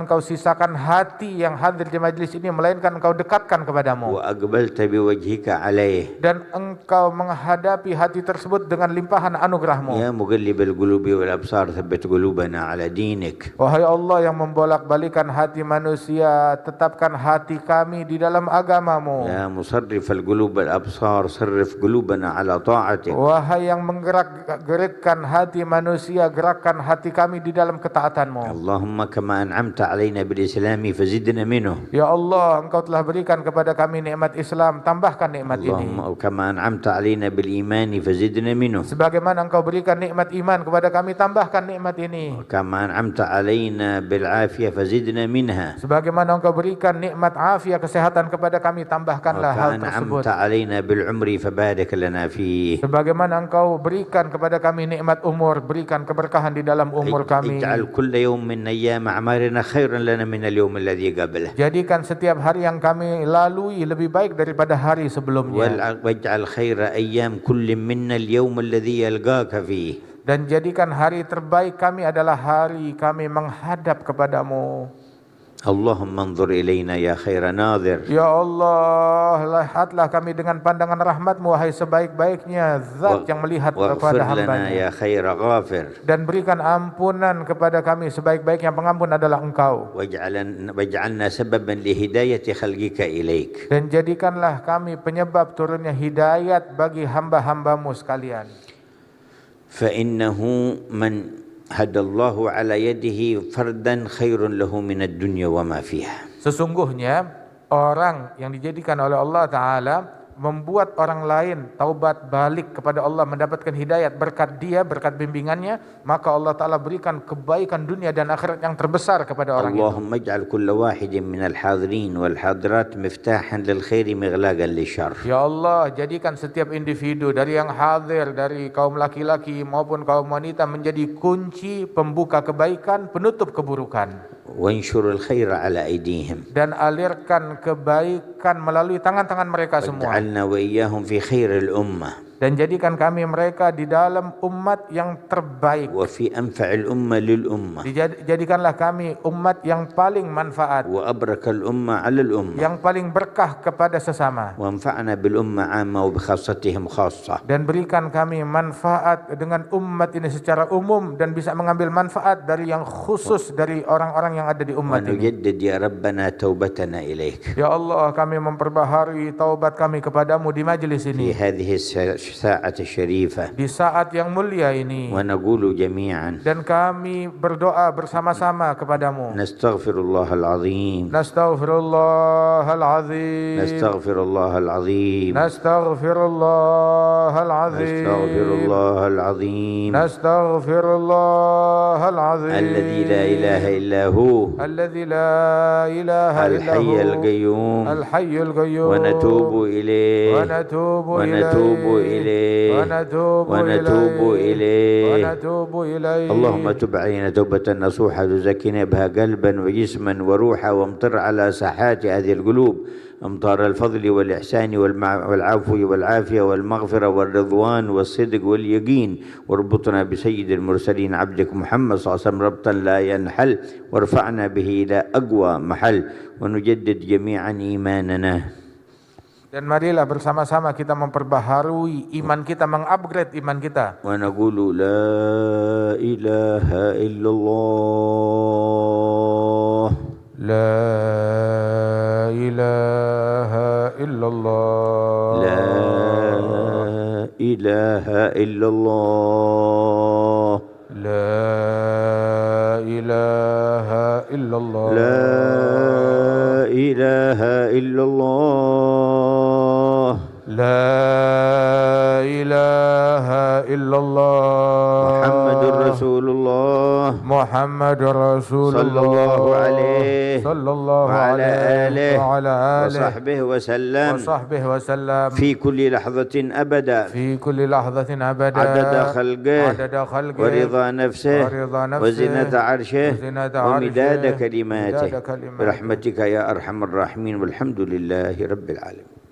engkau sisakan hati yang hadir di majelis ini, melainkan engkau dekatkan kepadamu. Wa aqbalta biwajhika alaih. Dan engkau menghadapi hati tersebut dengan limpahan anugerah-Mu. Ya muqallibal qulubi wal absar thabbit qulubana ala dinik. Wahai Allah yang membolak-balikan hati manusia, tetapkan hati kami di dalam agama-Mu. Ya musarrifal qulub wal absar sarrif qulubana ala ta'atik. Wahai yang menggerakkan hati manusia, gerakkan hati kami di dalam ketaatan-Mu. Allahumma kama an'amta alaina bil islami fazidna minhu. Ya Allah, engkau telah berikan kepada kami nikmat Islam, tambahkan nikmat ini. Allahumma kama an'amta alaina bil imani fazidna minhu. Sebagaimana engkau berikan nikmat iman kepada kami, tambahkan nikmat ini. Kama an'amta alaina bil afiyah fazidna minha. Sebagaimana engkau berikan nikmat afiat kesehatan kepada kami, tambahkanlah hal tersebut. An'amta alaina bil umri fabarik lana fihi. Sebagaimana engkau berikan kepada kami nikmat umur, berikan keberkahan di dalam umur kami. Ij'al kulla yawm min ayyam a'marina khairan lana min al-yawm alladhi qablahu. Jadikan setiap hari yang kami lalui lebih baik daripada hari sebelumnya. Waj'al khaira ayyam kulli minna al-yawm alladhi yalqaka fihi. Dan jadikan hari terbaik kami adalah hari kami menghadap kepadamu. Allahumma anzur ilaina ya khaira nadhir. Ya Allah, lihatlah kami dengan pandangan rahmat-Mu, wahai sebaik-baiknya zat yang melihat kepada hamba-Nya. Ya khaira ghafir. Dan berikan ampunan kepada kami, sebaik-baiknya pengampun adalah Engkau. Waj'alna sababan li hidayati khalqika ilaik. Dan jadikanlah kami penyebab turunnya hidayat bagi hamba-hamba-Mu sekalian. Fa innahu man hadallahu ala yadihi fardan khairun lahu minad dunya wa ma fiha. Sesungguhnya orang yang dijadikan oleh Allah Ta'ala membuat orang lain taubat balik kepada Allah, mendapatkan hidayat berkat dia, berkat bimbingannya, maka Allah Ta'ala berikan kebaikan dunia dan akhirat yang terbesar kepada orang itu. Allahumma ij'al kulla wahidin minal hadirin wal hadirat miftahan lil khairi mighlagan lisyarr. Ya Allah, jadikan setiap individu dari yang hadir, dari kaum laki-laki maupun kaum wanita, menjadi kunci pembuka kebaikan, penutup keburukan. Wanshurul khaira ala aydihim. Dan alirkan kebaikan melalui tangan-tangan mereka semua. Waj'alna wa iyyahum fi khairil ummah. Dan jadikan kami mereka di dalam umat yang terbaik. وفي أنفع الأمة للأمة Jadikanlah kami umat yang paling manfaat, وأبرك الأمة على الأمة yang paling berkah kepada sesama. وانفعنا بالأمة عامة وبخاصتهم خاصة. Dan berikan kami manfaat dengan umat ini secara umum dan bisa mengambil manfaat dari yang khusus dari orang-orang yang ada di umat ini. ونجدد يا ربنا توبتنا إليك Ya Allah, kami memperbaharui taubat kami kepadamu di majelis في ini, هذه الساعة الشريفة di saat yang mulia ini. ونقول جميعا Dan kami berdoa bersama-sama kepadamu. نستغفر الله العظيم Nastaghfirullahal-azim. نستغفر الله العظيم Nastaghfirullahal-azim. نستغفر الله العظيم Nastaghfirullahal-azim. الذي لا إله إلا هو الذي لا إله إلا الحي هو القيوم الحي القيوم ونتوب إليه ونتوب ونتوب إليه إليه ونتوب إليه ونتوب إليه. اللهم تب علينا توبة نصوحة تزكينا بها قلبا وجسما وروحا وامطر على ساحات هذه القلوب أمطار الفضل والإحسان والعفو والعافية والمغفرة والرضوان والصدق واليقين واربطنا بسيد المرسلين عبدك محمد صلى الله عليه وسلم ربطا لا ينحل وارفعنا به إلى أقوى محل ونجدد جميعا إيماننا. Dan marilah bersama-sama kita memperbaharui iman kita, mengupgrade iman kita. ونقول لا إله إلا الله La ilaha illallah. لا إله إلا الله La ilaha illallah. لا إله إلا الله La ilaha illallah. محمد رسول الله محمد رسول صلى الله عليه صلى الله وعلى عليه آله وعلى آله وصحبه وسلم وصحبه وسلم في كل لحظة أبدا في كل لحظة أبدا عدد خلقه عدد خلقه ورضا نفسه ورضا نفسه وزنة عرشه وزنة ومداد عرشه كلماته ومداد كلماته برحمتك يا أرحم الراحمين والحمد لله رب العالمين.